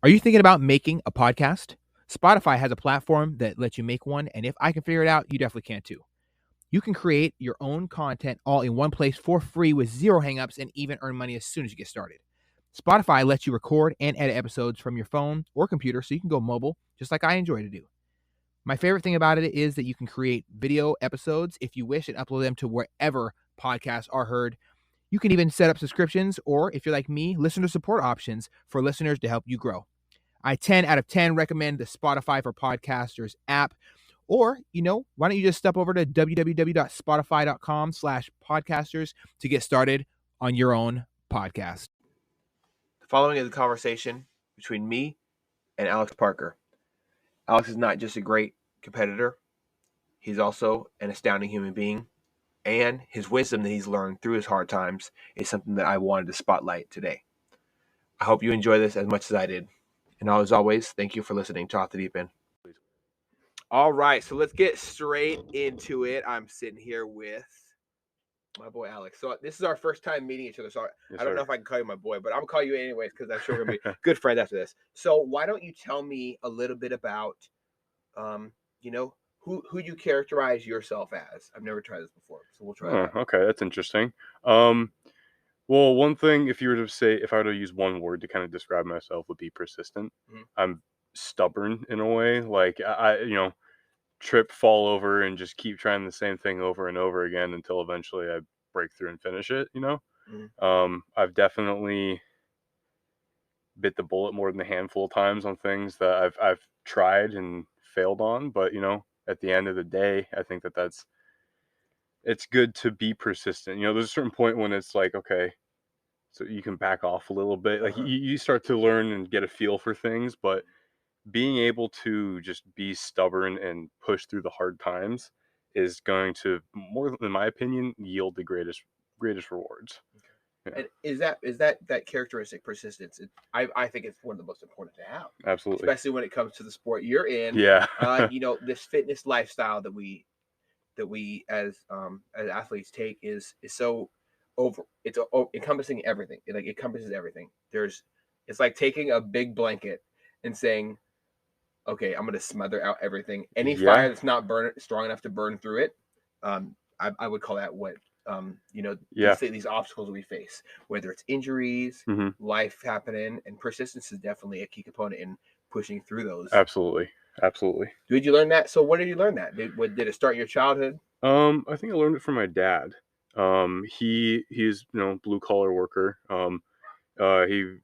Are you thinking about making a podcast? Spotify has a platform that lets you make one, and if I can figure it out, you definitely can too. You can create your own content all in one place for free with zero hangups and even earn money as soon as you get started. Spotify lets you record and edit episodes from your phone or computer so you can go mobile, just like I enjoy to do. My favorite thing about it is that you can create video episodes if you wish and upload them to wherever podcasts are heard. You can even set up subscriptions, or if you're like me, listener support options for listeners to help you grow. I 10 out of 10 recommend the Spotify for Podcasters app. Or, why don't you just step over to www.spotify.com/podcasters to get started on your own podcast. The following is a conversation between me and Alex Parker. Alex is not just a great competitor, he's also an astounding human being, and his wisdom that he's learned through his hard times is something that I wanted to spotlight today. I hope you enjoy this as much as I did. And as always, thank you for listening to Off the Deep End. All right, so let's get straight into it. I'm sitting here with my boy Alex. So this is our first time meeting each other. So I don't know if I can call you my boy, but I'm gonna call you anyways because I'm sure we're gonna be good friends after this. So why don't you tell me a little bit about, who you characterize yourself as? I've never tried this before, so we'll try that. Okay, that's interesting. Well, one thing, if I were to use one word to kind of describe myself, would be persistent. Mhm. I'm stubborn in a way. Like I trip, fall over, and just keep trying the same thing over and over again until eventually I break through and finish it. Mhm. I've definitely bit the bullet more than a handful of times on things that I've tried and failed on. But at the end of the day, I think it's good to be persistent. There's a certain point when it's like, okay, so you can back off a little bit. Like you start to learn and get a feel for things, but being able to just be stubborn and push through the hard times is going to, more in my opinion, yield the greatest rewards. Yeah. And is that characteristic persistence? I think it's one of the most important to have. Absolutely. Especially when it comes to the sport you're in. Yeah. This fitness lifestyle that we as athletes take is so over. It's encompassing everything. It encompasses everything. It's like taking a big blanket and saying, okay, I'm going to smother out everything. Any fire that's not strong enough to burn through it, I would call that what these obstacles we face, whether it's injuries, life happening, and persistence is definitely a key component in pushing through those. Absolutely. Did you learn that? So when did you learn that? Did it start in your childhood? I think I learned it from my dad. He's blue collar worker. He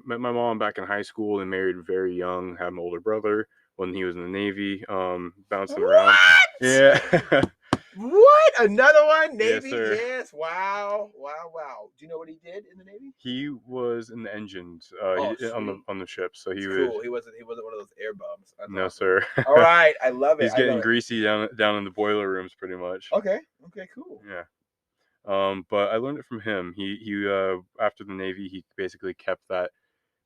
met my mom back in high school and married very young. Had an older brother when he was in the Navy. Bouncing around. Yeah. What? Another one? Navy? Yes, sir. Yes. Wow. Do you know what he did in the Navy? He was in the engines on the ship. So he wasn't one of those air bums. No, awesome. Sir. All right. I love it. He's getting greasy down in the boiler rooms pretty much. Okay, cool. Yeah. But I learned it from him. He after the Navy, he basically kept that,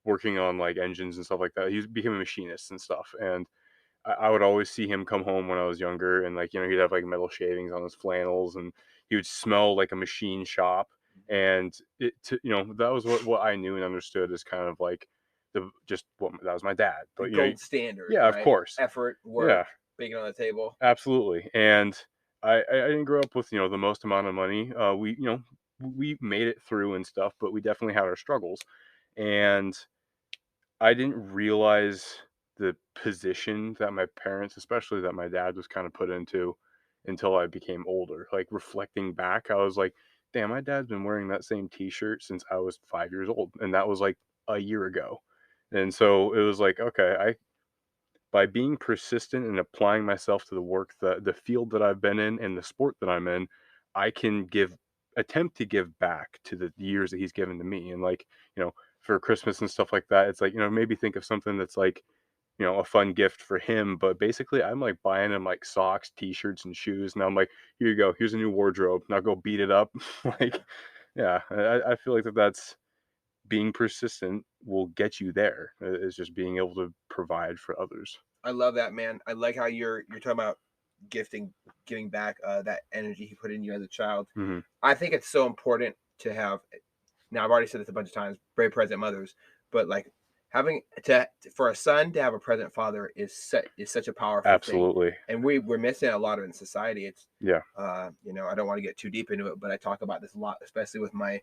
working on like engines and stuff like that. He became a machinist and stuff. And I would always see him come home when I was younger, and he'd have like metal shavings on his flannels, and he would smell like a machine shop. And that was what I knew and understood as kind of like that was my dad. But the gold standard. Yeah, right? Of course. Effort, work, bacon on the table. Absolutely. And I didn't grow up with the most amount of money. We made it through and stuff, but we definitely had our struggles. And I didn't realize the position that my parents, especially that my dad, was kind of put into until I became older. Like reflecting back, I was like, damn, my dad's been wearing that same t-shirt since I was 5 years old. And that was like a year ago. And so it was like, okay, by being persistent and applying myself to the work, the field that I've been in and the sport that I'm in, I can attempt to give back to the years that he's given to me. And for Christmas and stuff like that, it's like, maybe think of something that's like, a fun gift for him. But basically I'm like buying him like socks, t-shirts, and shoes. And I'm like, here you go. Here's a new wardrobe. Now go beat it up. Yeah, I feel like that's being persistent will get you there. It's just being able to provide for others. I love that, man. I like how you're talking about giving back that energy he put in you as a child. Mm-hmm. I think it's so important to have. Now I've already said this a bunch of times. Very present mothers, but like having for a son to have a present father is such a powerful Absolutely. thing, and we're missing a lot of it in society. It's Yeah. you know, I don't want to get too deep into it, but I talk about this a lot, especially with my,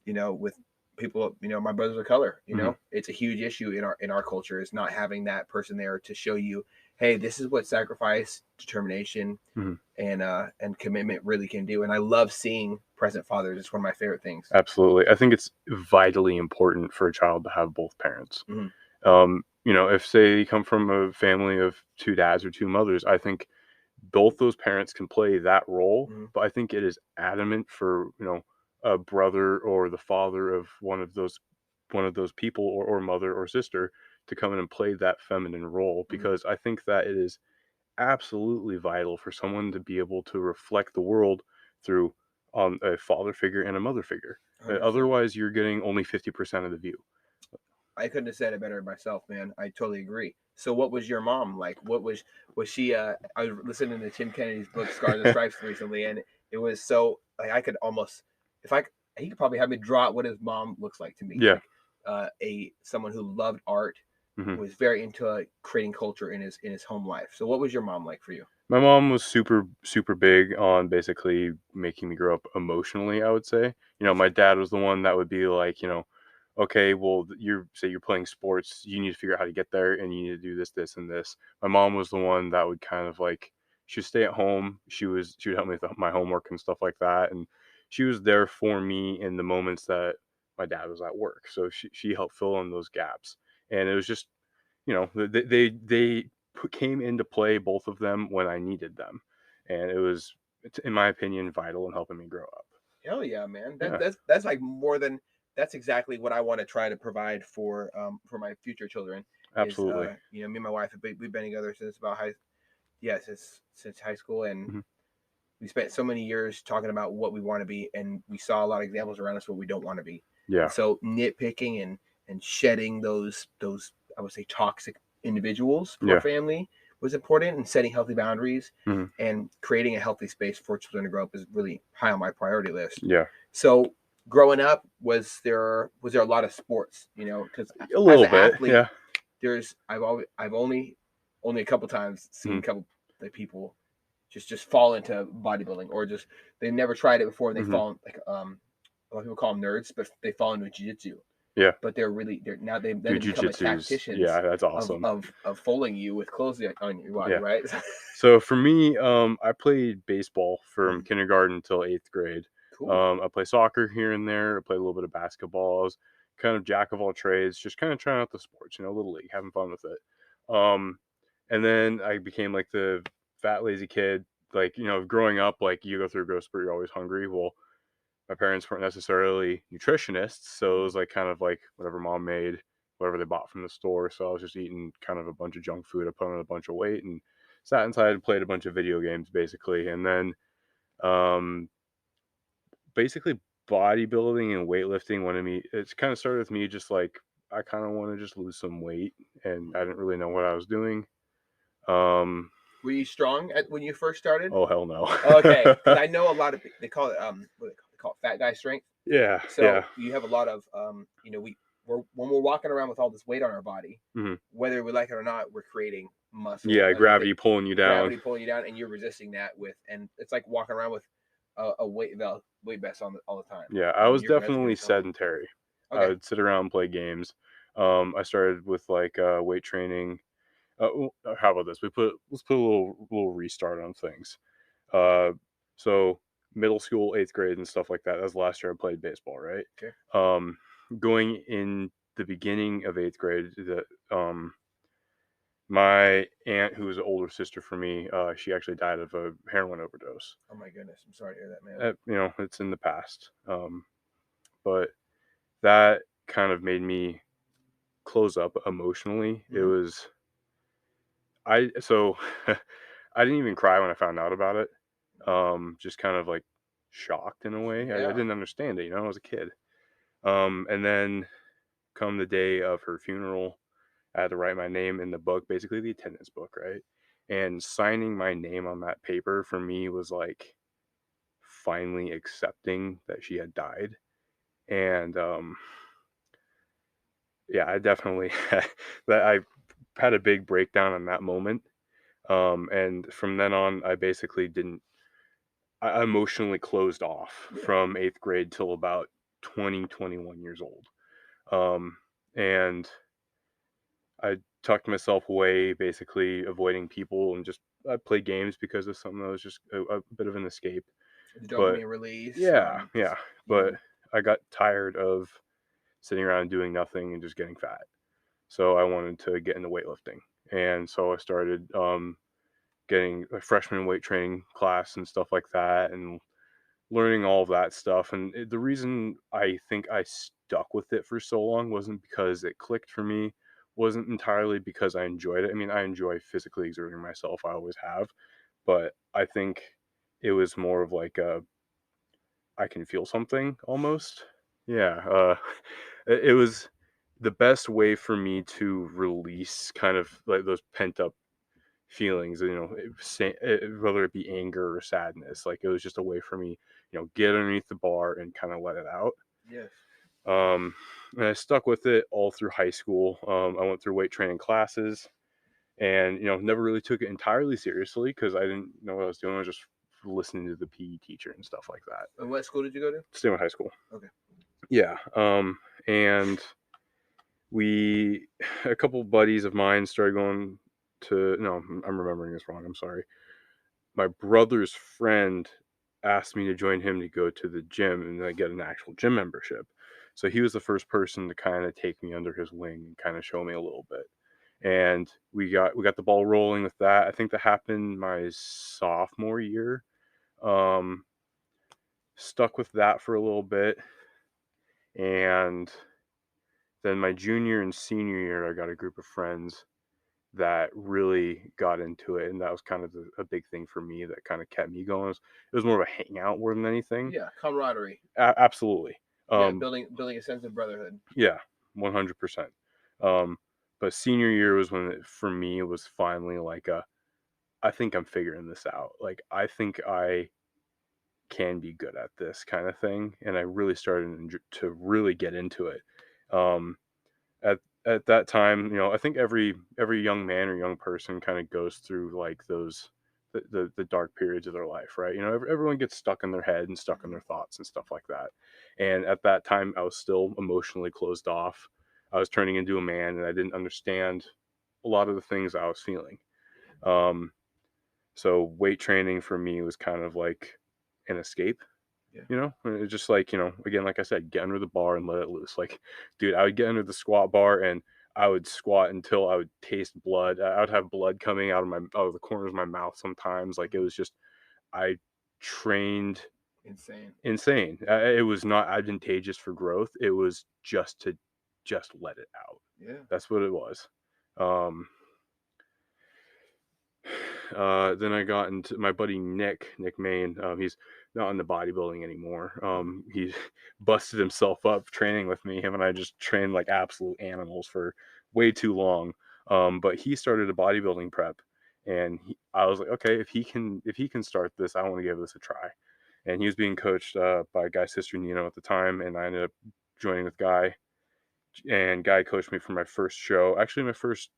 you know, with people, you know, my brothers of color. You know, it's a huge issue in our culture is not having that person there to show you, hey, this is what sacrifice, determination, and commitment really can do. And I love seeing present fathers. It's one of my favorite things. Absolutely. I think it's vitally important for a child to have both parents. You know, if say you come from a family of two dads or two mothers, I think both those parents can play that role. But I think it is adamant for, you know, a brother or the father of one of those people or mother or sister to come in and play that feminine role, because I think that it is absolutely vital for someone to be able to reflect the world through a father figure and a mother figure. 100%. Otherwise, you're getting only 50% of the view. I couldn't have said it better myself, man. I totally agree. So what was your mom like? What was she I was listening to Tim Kennedy's book Scars and Stripes recently, and it was so like I could almost if I he could probably have me draw out what his mom looks like to me. Yeah. Like someone who loved art, was very into creating culture in his home life. So what was your mom like for you? My mom was super, super big on basically making me grow up emotionally, I would say. You know, my dad was the one that would be like, you know, okay, well, you're playing sports, you need to figure out how to get there and you need to do this, this, and this. My mom was the one that would kind of like, she would stay at home. She would help me with my homework and stuff like that. And she was there for me in the moments that my dad was at work. So she helped fill in those gaps. And it was just, you know, they came into play, both of them, when I needed them, and it was, in my opinion, vital in helping me grow up. Hell yeah, man! Yeah. That's like more than that's exactly what I want to try to provide for my future children. Absolutely. Is, you know, me and my wife we've been together since about since high school, and we spent so many years talking about what we want to be, and we saw a lot of examples around us what we don't want to be. Yeah. And so nitpicking and shedding those I would say toxic individuals for family was important, and setting healthy boundaries and creating a healthy space for children to grow up is really high on my priority list. Yeah. So growing up, was there a lot of sports? You know, because a little bit, athlete, yeah. I've only a couple times seen a couple like people just fall into bodybuilding, or just they never tried it before and they fall like a lot of people call them nerds, but they fall into jiu-jitsu. Yeah. But they're now they've become a tacticians. Yeah, that's awesome. Of fooling you with clothes on your body, right? So for me, I played baseball from kindergarten until 8th grade. Cool. I play soccer here and there. I play a little bit of basketball. I was kind of jack of all trades, just kind of trying out the sports, you know, little league, having fun with it. And then I became like the fat, lazy kid. Like, you know, growing up, like you go through a growth spurt, you're always hungry. Well, my parents weren't necessarily nutritionists, so it was like kind of like whatever mom made, whatever they bought from the store. So I was just eating kind of a bunch of junk food. I put on a bunch of weight and sat inside and played a bunch of video games, basically. And then basically bodybuilding and weightlifting wanted me, it's kind of started with me just like, I kind of want to just lose some weight, and I didn't really know what I was doing. Were you strong when you first started? Oh, hell no. Okay, because I know a lot of they call it what they call it, fat guy strength. Yeah. So you have a lot of you know, when we're walking around with all this weight on our body, whether we like it or not, we're creating muscle. Yeah, gravity pulling you down. Gravity pulling you down, and you're resisting that and it's like walking around with a weight vest on all the time. Yeah, I was definitely sedentary. Okay. I would sit around and play games. I started with like weight training. How about this? Let's put a little restart on things. So middle school, 8th grade, and stuff like that. That was the last year I played baseball, right? Okay. Going in the beginning of 8th grade, my aunt, who was an older sister for me, she actually died of a heroin overdose. Oh my goodness, I'm sorry to hear that, man. You know, it's in the past. But that kind of made me close up emotionally. It was, I didn't even cry when I found out about it. Just kind of like shocked in a way. Yeah. I didn't understand it, you know, I was a kid. And then come the day of her funeral, I had to write my name in the book, basically the attendance book, right? And signing my name on that paper for me was like finally accepting that she had died. And yeah, I definitely that I had a big breakdown in that moment. And from then on, I basically didn't. I emotionally closed off Yeah. from 8th grade till about 20, 21 years old. Um, and I tucked myself away, basically avoiding people, and just I played games because of something that was just a bit of an escape. The But dopamine release yeah, from yeah. you But know. I got tired of sitting around doing nothing and just getting fat. So I wanted to get into weightlifting, and so I started getting a freshman weight training class and stuff like that, and learning all of that stuff. And the reason I think I stuck with it for so long wasn't because it clicked for me, wasn't entirely because I enjoyed it. I mean, I enjoy physically exerting myself, I always have, but I think it was more of like a I can feel something almost. Yeah, it was the best way for me to release kind of like those pent up feelings, whether it be anger or sadness. Like it was just a way for me, get underneath the bar and kind of let it out. Yes. Um, and I stuck with it all through high school. I went through weight training classes, and never really took it entirely seriously because I didn't know what I was doing. I was just listening to the PE teacher and stuff like that. And what school did you go to? Stay in high school. Okay. Yeah. And we, a couple buddies of mine started going to. No, I'm remembering this wrong. I'm sorry. My brother's friend asked me to join him to go to the gym and I get an actual gym membership. So he was the first person to kind of take me under his wing and kind of show me a little bit. And we got the ball rolling with that. I think that happened my sophomore year. Um, Stuck with that for a little bit, and then my junior and senior year, I got a group of friends that really got into it, and that was kind of a big thing for me that kind of kept me going. It was more of a hangout more than anything. Yeah, camaraderie. Absolutely. Yeah, Um, building a sense of brotherhood. yeah, 100%. Um, but senior year was when for me it was finally like I think I'm figuring this out. Like I think I can be good at this kind of thing, and I really started to really get into it. Um, at at that time, I think every young man or young person kind of goes through like those the dark periods of their life, right? Everyone gets stuck in their head and stuck in their thoughts and stuff like that. And at that time, I was still emotionally closed off. I was turning into a man, and I didn't understand a lot of the things I was feeling. Um, so weight training for me was kind of like an escape. Yeah. It's just like, again, like I said, get under the bar and let it loose. Like, dude, I would get under the squat bar and I would squat until I would taste blood. I would have blood coming out of the corners of my mouth sometimes. Like it was just, I trained insane. It was not advantageous for growth. It was just to just let it out. Yeah. That's what it was. Then I got into my buddy Nick Main. He's not into bodybuilding anymore. He busted himself up training with me. Him and I just trained like absolute animals for way too long. But he started a bodybuilding prep, and I was like, okay, if he can start this, I want to give this a try. And he was being coached by Guy Sister Nino at the time, and I ended up joining with Guy. And Guy coached me for my first show. Actually, my first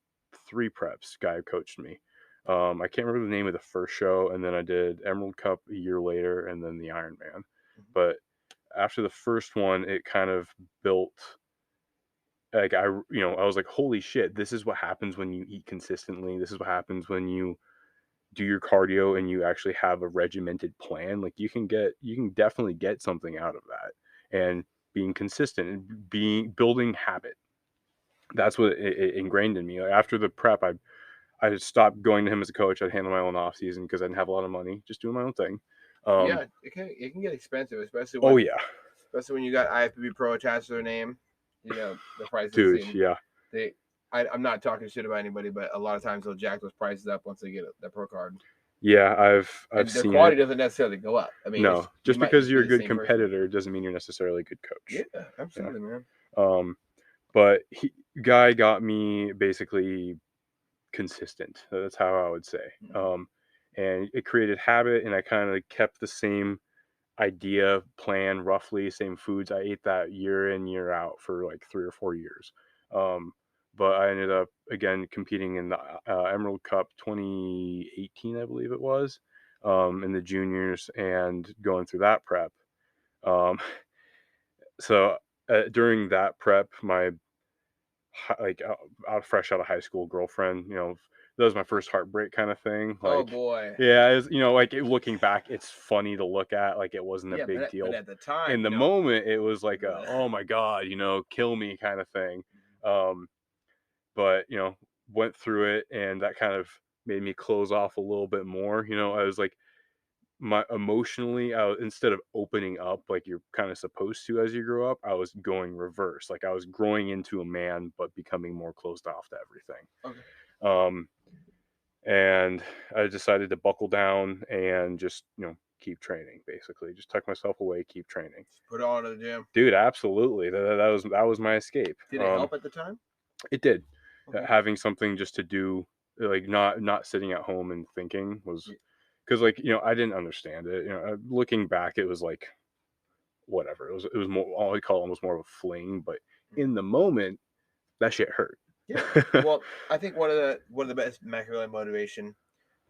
3 preps, Guy coached me. I can't remember the name of the first show, and then I did Emerald Cup a year later, and then the Ironman. But after the first one, it kind of built like I was like, holy shit, this is what happens when you eat consistently. This is what happens when you do your cardio and you actually have a regimented plan. Like you can definitely get something out of that, and being consistent and building habit. That's what it ingrained in me. Like after the prep, I stopped going to him as a coach. I'd handle my own off season because I didn't have a lot of money, just doing my own thing. Yeah, it can get expensive, especially Oh yeah, when you got IFBB Pro attached to their name. The prices dude. seem Yeah, I'm not talking shit about anybody, but a lot of times they'll jack those prices up once they get the pro card. yeah. I've And their seen quality it. doesn't necessarily go up. I mean, No, just you might because just you're be a the good same person. competitor doesn't mean you're necessarily a good coach. Yeah, absolutely, man. But Guy got me basically consistent. That's how I would say. And it created habit, and I kind of kept the same idea, plan, roughly same foods I ate that year in, year out for like 3 or 4 years. But I ended up again competing in the Emerald Cup 2018, I believe it was, in the juniors, and going through that prep. Um, so during that prep, my fresh out of high school girlfriend, that was my first heartbreak kind of thing. Oh Like, boy. yeah, it's, like looking back, it's funny to look at. Like, it wasn't a Yeah, big but deal. at the time, In the moment, it was like ugh. oh my God, kill me kind of thing. But went through it, and that kind of made me close off a little bit more. I was like, my emotionally, instead of opening up like you're kind of supposed to as you grow up, I was going reverse. Like, I was growing into a man but becoming more closed off to everything. Okay. And I decided to buckle down and just keep training. Basically, just tuck myself away, keep training. Just put on to the gym, dude. Absolutely, that was my escape. Did it help at the time? It did. Okay. Having something just to do, like not sitting at home and thinking, was Yeah. because I didn't understand it. Looking back, it was like whatever. It was more, all I call almost more of a fling, but in the moment, that shit hurt. Yeah. Well, I think one of the best masculine motivation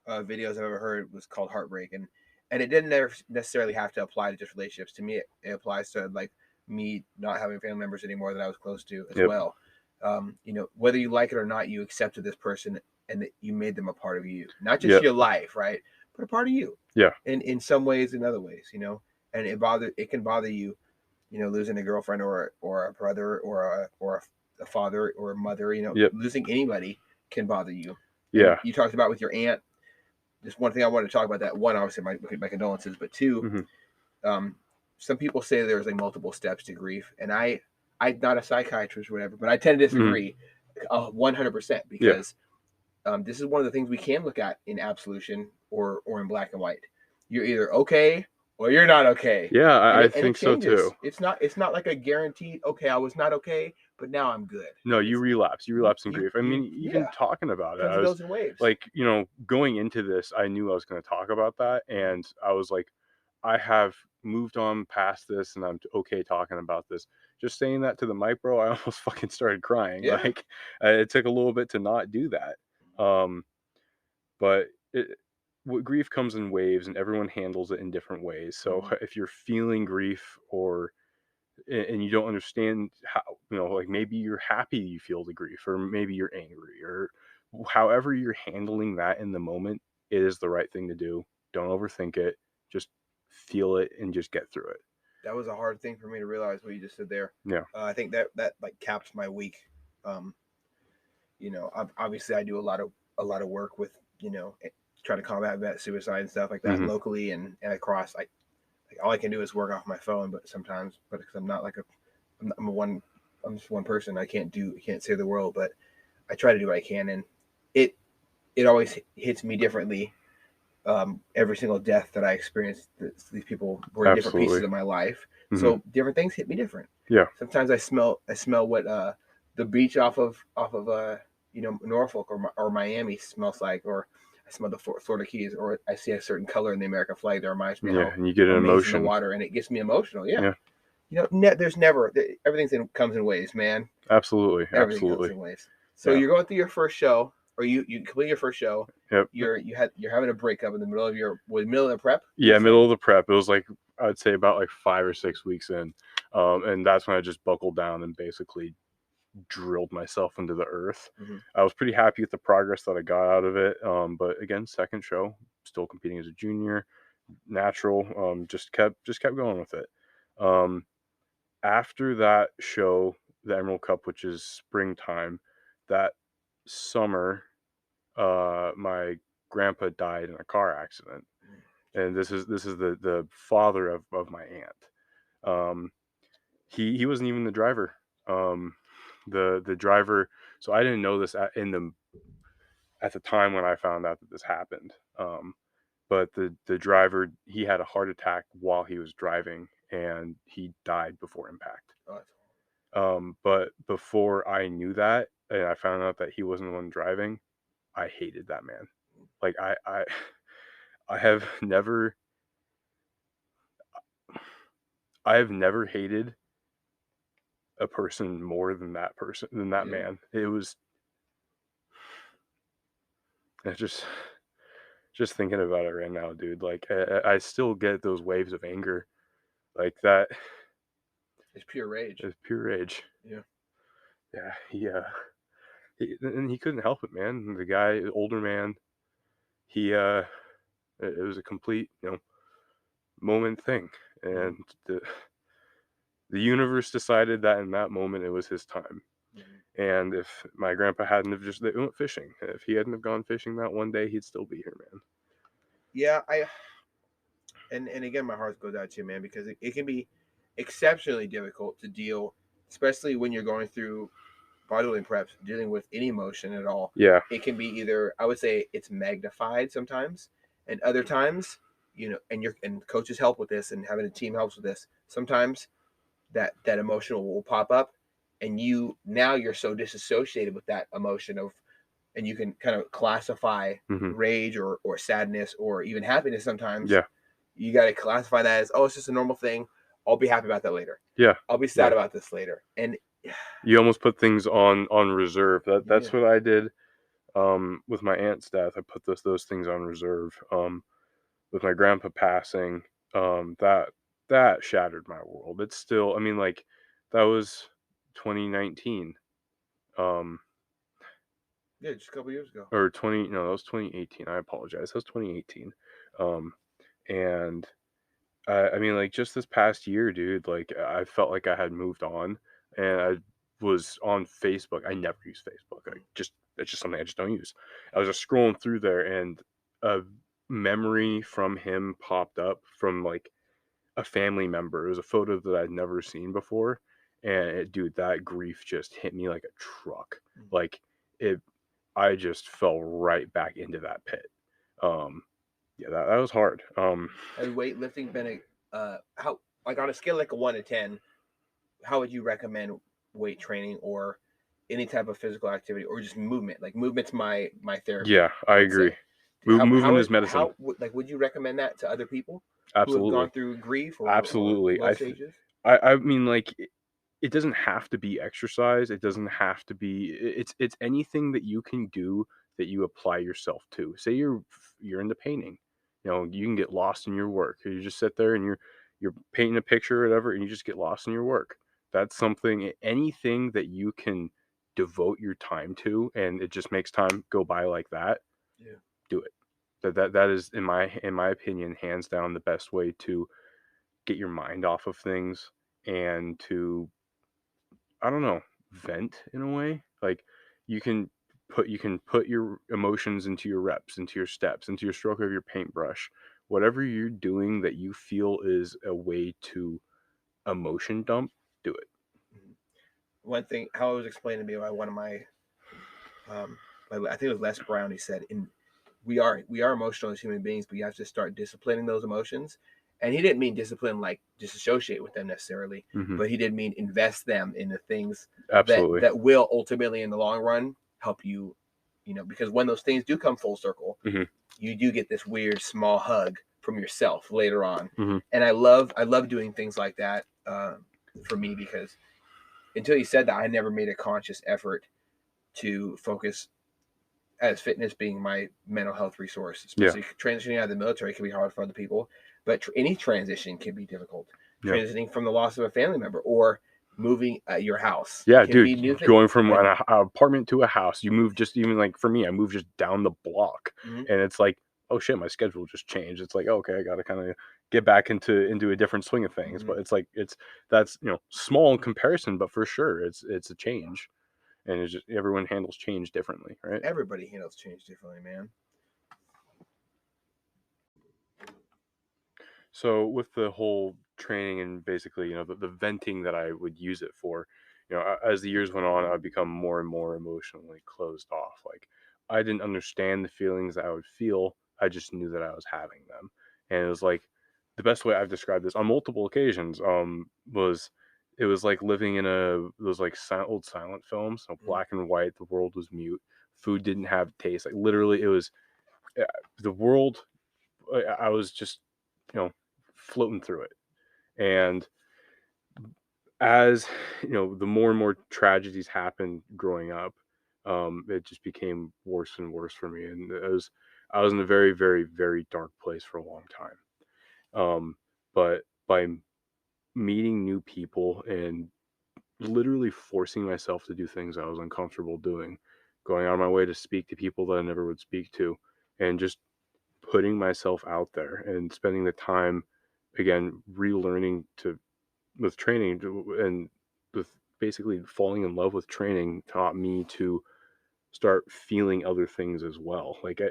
videos I've ever heard was called Heartbreak, and it didn't necessarily have to apply to just relationships. To me, it applies to like me not having family members anymore that I was close to as Yep. well. Whether you like it or not, you accepted this person and that you made them a part of you, not just Yep. your life, right? But a part of you. Yeah. And in some ways, in other ways, and it can bother you, losing a girlfriend or a brother or a father or a mother, Yep. losing anybody can bother you. Yeah. And you talked about with your aunt. Just one thing I wanted to talk about that. One, obviously, my condolences, but two, some people say there's like multiple steps to grief, and I'm not a psychiatrist or whatever, but I tend to disagree 100% because this is one of the things we can look at in absolution or in black and white. You're either okay or you're not okay. Yeah, I think so too. It's not like a guaranteed, okay, I was not okay, but now I'm good. No, you relapse in grief. I mean, even yeah. talking about it, Comes I in was goes in waves. like, going into this, I knew I was going to talk about that, and I was like, I have moved on past this, and I'm okay talking about this. Just saying that to the mic, bro, I almost fucking started crying. Yeah. Like, it took a little bit to not do that. But grief comes in waves, and everyone handles it in different ways. So if you're feeling grief, and you don't understand how, like, maybe you're happy you feel the grief, or maybe you're angry, or however you're handling that in the moment, it is the right thing to do. Don't overthink it. Just feel it and just get through it. That was a hard thing for me to realize what you just said there. Yeah. I think that like caps my week. Obviously I do a lot of work with, trying to combat suicide and stuff like that locally and across. Like all I can do is work off my phone, but because I'm not like I'm just one person. I can't save the world, but I try to do what I can, and it always hits me differently. Every single death that I experienced, these people were in different pieces of my life, so different things hit me different. Yeah. Sometimes I smell what the beach off of Norfolk or Miami smells like, or I smell the Florida Keys, or I see a certain color in the American flag that reminds me how and you get an emotion. The water, and it gets me emotional. Yeah. There's never everything comes in waves, man. Absolutely. Everything comes in waves. So you're going through your first show, or you complete your first show. Yep. You're having a breakup in the middle of the prep. Yeah, middle of the prep. It was like, I'd say about like 5 or 6 weeks in, and that's when I just buckled down and basically drilled myself into the earth. I was pretty happy with the progress that I got out of it. But again, second show, still competing as a junior, natural. Just kept going with it. After that show, the Emerald Cup, which is springtime, that summer, my grandpa died in a car accident, and this is the father of my aunt. He wasn't even the driver. The driver. So I didn't know this at the time when I found out that this happened. But the driver, he had a heart attack while he was driving, and he died before impact. But before I knew that, and I found out that he wasn't the one driving, I hated that man. Like I have never hated a person more than that man. It was just thinking about it right now, dude. Like I still get those waves of anger, like that. It's pure rage. It's pure rage. Yeah. And he couldn't help it, man. The guy, older man, it was a complete, moment thing, and the universe decided that in that moment it was his time. And if my grandpa hadn't have they went fishing, if he hadn't have gone fishing that one day, he'd still be here, man. Yeah, and again, my heart goes out to you, man, because it can be exceptionally difficult to deal, especially when you're going through bodybuilding preps, dealing with any emotion at all. Yeah. It can be either, I would say it's magnified sometimes, and other times, and coaches help with this, and having a team helps with this. Sometimes that emotional will pop up, and you're so disassociated with that emotion and you can kind of classify rage or sadness or even happiness sometimes. Yeah. You got to classify that as, it's just a normal thing. I'll be happy about that later. Yeah. I'll be sad about this later. And you almost put things on reserve. That's what I did with my aunt's death. I put those things on reserve. With my grandpa passing, that shattered my world. It's still, I mean, like, that was 2019. Just a couple years ago. Or that was 2018. I apologize. That was 2018. And I mean, like, just this past year, dude, like, I felt like I had moved on, and I was on Facebook. I never use Facebook. It's just something I just don't use. I was just scrolling through there, and a memory from him popped up from, like, a family member. It was a photo that I'd never seen before, and dude, that grief just hit me like a truck. Like, I just fell right back into that pit. That was hard. Has weightlifting been how, like, on a scale like a 1 to 10, how would you recommend weight training or any type of physical activity or just movement? Like, movement's my therapy. Yeah, I agree. Movement is medicine. Would you recommend that to other people? Absolutely. Who have gone through grief or absolutely or low stages? I mean, like, it doesn't have to be exercise. It doesn't have to be. It's anything that you can do that you apply yourself to. Say you're into painting. You can get lost in your work. You just sit there and you're painting a picture or whatever, and you just get lost in your work. That's anything that you can devote your time to, and it just makes time go by like that. Yeah. Do it. That is, in my opinion, hands down the best way to get your mind off of things and to, I don't know, vent in a way. Like, you can put your emotions into your reps, into your steps, into your stroke of your paintbrush. Whatever you're doing that you feel is a way to emotion dump, do it. One thing, how it was explained to me by one of my, I think it was Les Brown. He said, we are emotional as human beings, but you have to start disciplining those emotions. And he didn't mean discipline like disassociate with them necessarily, but he did mean invest them in the things that will ultimately in the long run help you, because when those things do come full circle, you do get this weird small hug from yourself later on. And I love doing things like that for me, because until you said that, I never made a conscious effort to focus as fitness being my mental health resource, especially transitioning out of the military can be hard for other people, but any transition can be difficult. Transitioning from the loss of a family member or moving your house. Yeah, dude, going from an apartment to a house, you move just, even like for me, I moved just down the block, and it's like, oh shit, my schedule just changed. It's like, okay, I got to kind of get back into a different swing of things. But it's like, that's small in comparison, but for sure it's a change. And it's just, everyone handles change differently, right? Everybody handles change differently, man. So with the whole training and basically, the venting that I would use it for, as the years went on, I would become more and more emotionally closed off. Like, I didn't understand the feelings that I would feel. I just knew that I was having them. And it was like, the best way I've described this on multiple occasions, it was like living in those like old silent films, black and white. The world was mute. Food didn't have taste. Like, literally, it was the world. I was just, floating through it. And as the more and more tragedies happened growing up, it just became worse and worse for me, and I was in a very, very, very dark place for a long time. But by meeting new people and literally forcing myself to do things I was uncomfortable doing, going out of my way to speak to people that I never would speak to, and just putting myself out there and spending the time again relearning to with training and with basically falling in love with training taught me to start feeling other things as well. Like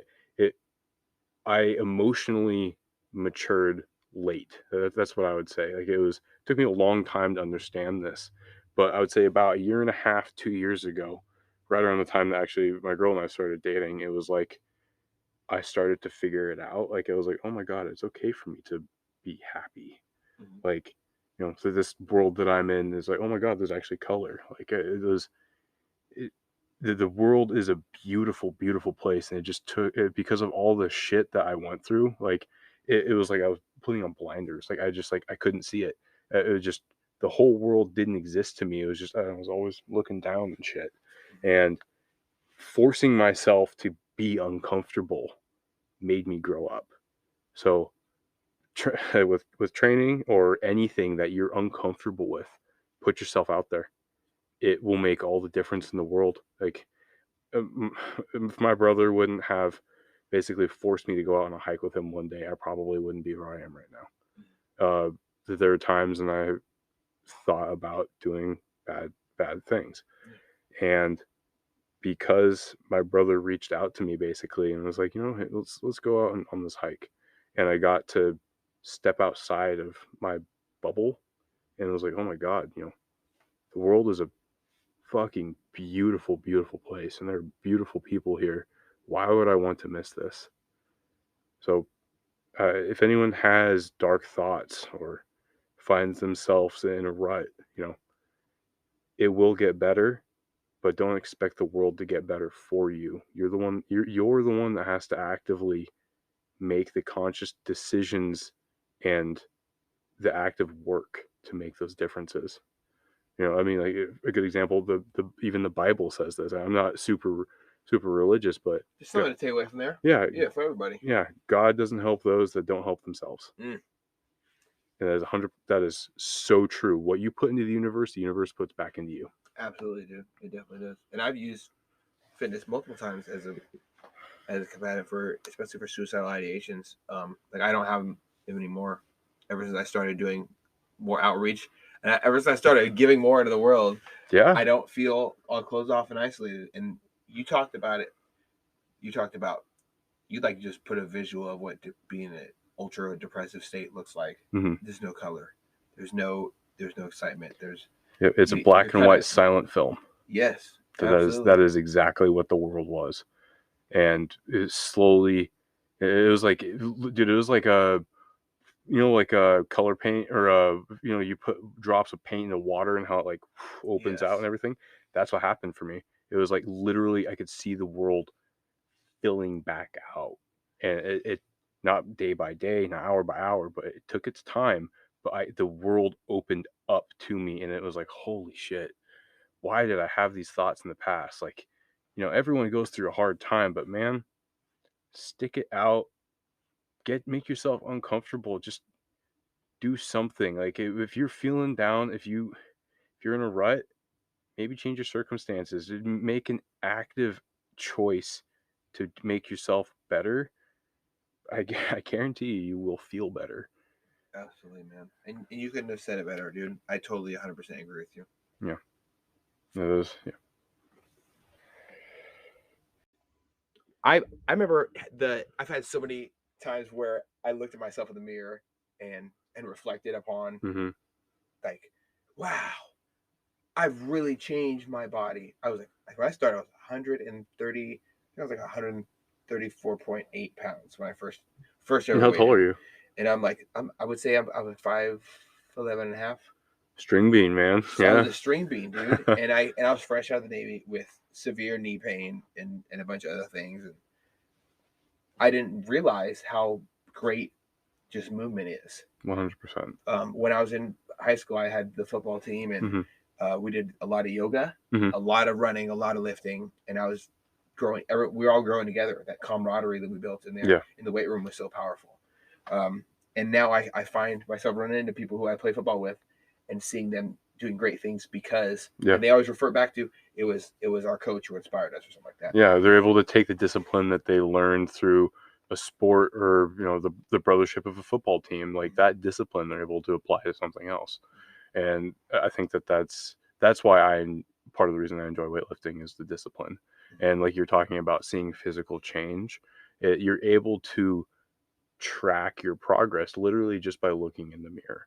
I emotionally matured late. That's what I would say. Like took me a long time to understand this, but I would say about a year and a half, 2 years ago, right around the time that actually my girl and I started dating, it was like I started to figure it out. Like it was like, oh my God, it's okay for me to be happy. Like, so this world that I'm in is like, oh my God, there's actually color. Like the world is a beautiful, beautiful place. And it just took it because of all the shit that I went through. Like it was like I was putting on blinders. Like I couldn't see it. It was just, the whole world didn't exist to me. It was just, I was always looking down and shit. And forcing myself to be uncomfortable made me grow up. So with training or anything that you're uncomfortable with, put yourself out there. It will make all the difference in the world. Like if my brother wouldn't have basically forced me to go out on a hike with him one day, I probably wouldn't be where I am right now. There are times when I thought about doing bad things, and because my brother reached out to me basically and was like, hey, let's go out on this hike, and I got to step outside of my bubble, and it was like, oh my God, the world is a fucking beautiful, beautiful place, and there are beautiful people here. Why would I want to miss this? So, if anyone has dark thoughts or finds themselves in a rut, it will get better, but don't expect the world to get better for you. You're the one. You're the one that has to actively make the conscious decisions and the active work to make those differences. I mean, like a good example, the even the Bible says this. I'm not super religious, but there's something to take away from there. Yeah, for everybody. Yeah, God doesn't help those that don't help themselves. And that is so true. What you put into the universe puts back into you. Absolutely, dude. It definitely does. And I've used fitness multiple times as a combatant especially for suicidal ideations. Like I don't have them anymore. Ever since I started doing more outreach, and ever since I started giving more into the world, I don't feel all closed off and isolated. And you talked about it. You'd like to just put a visual of what being an ultra depressive state looks like. Mm-hmm. There's no color. There's no excitement. It's a black and white silent film. Yes, that is exactly what the world was, and it was like, dude, it was like a like a color paint, or you put drops of paint in the water and how it like opens out and everything. That's what happened for me. It was like literally I could see the world filling back out, and it not day by day, not hour by hour, but it took its time. But the world opened up to me, and it was like, holy shit, why did I have these thoughts in the past? Like, everyone goes through a hard time, but man, stick it out, make yourself uncomfortable, just do something. Like if you're feeling down, if you're in a rut, maybe change your circumstances, make an active choice to make yourself better. I guarantee you will feel better. Absolutely, man. And you couldn't have said it better, dude. I totally 100% agree with you. Yeah. It is. Yeah. I remember I've had so many times where I looked at myself in the mirror and reflected upon like, wow, I've really changed my body. I was like when I started, I was 130. I was like 134.8 pounds when I first ever. How tall are you? And I'm like, I would say I'm 5'11" and a half. String bean, man. So I was a string bean, dude. and I was fresh out of the Navy with severe knee pain and a bunch of other things. And I didn't realize how great just movement is. 100%. When I was in high school, I had the football team, and we did a lot of yoga, Mhm. a lot of running, a lot of lifting, and I was growing. We were all growing together. That camaraderie that we built in there in the weight room was so powerful. And now I find myself running into people who I play football with, and seeing them doing great things because and they always refer back to it was our coach who inspired us or something like that. Yeah, they're able to take the discipline that they learned through a sport or the brothership of a football team, like that discipline they're able to apply to something else. And I think that's why part of the reason I enjoy weightlifting is the discipline. And like you're talking about seeing physical change, you're able to track your progress literally just by looking in the mirror.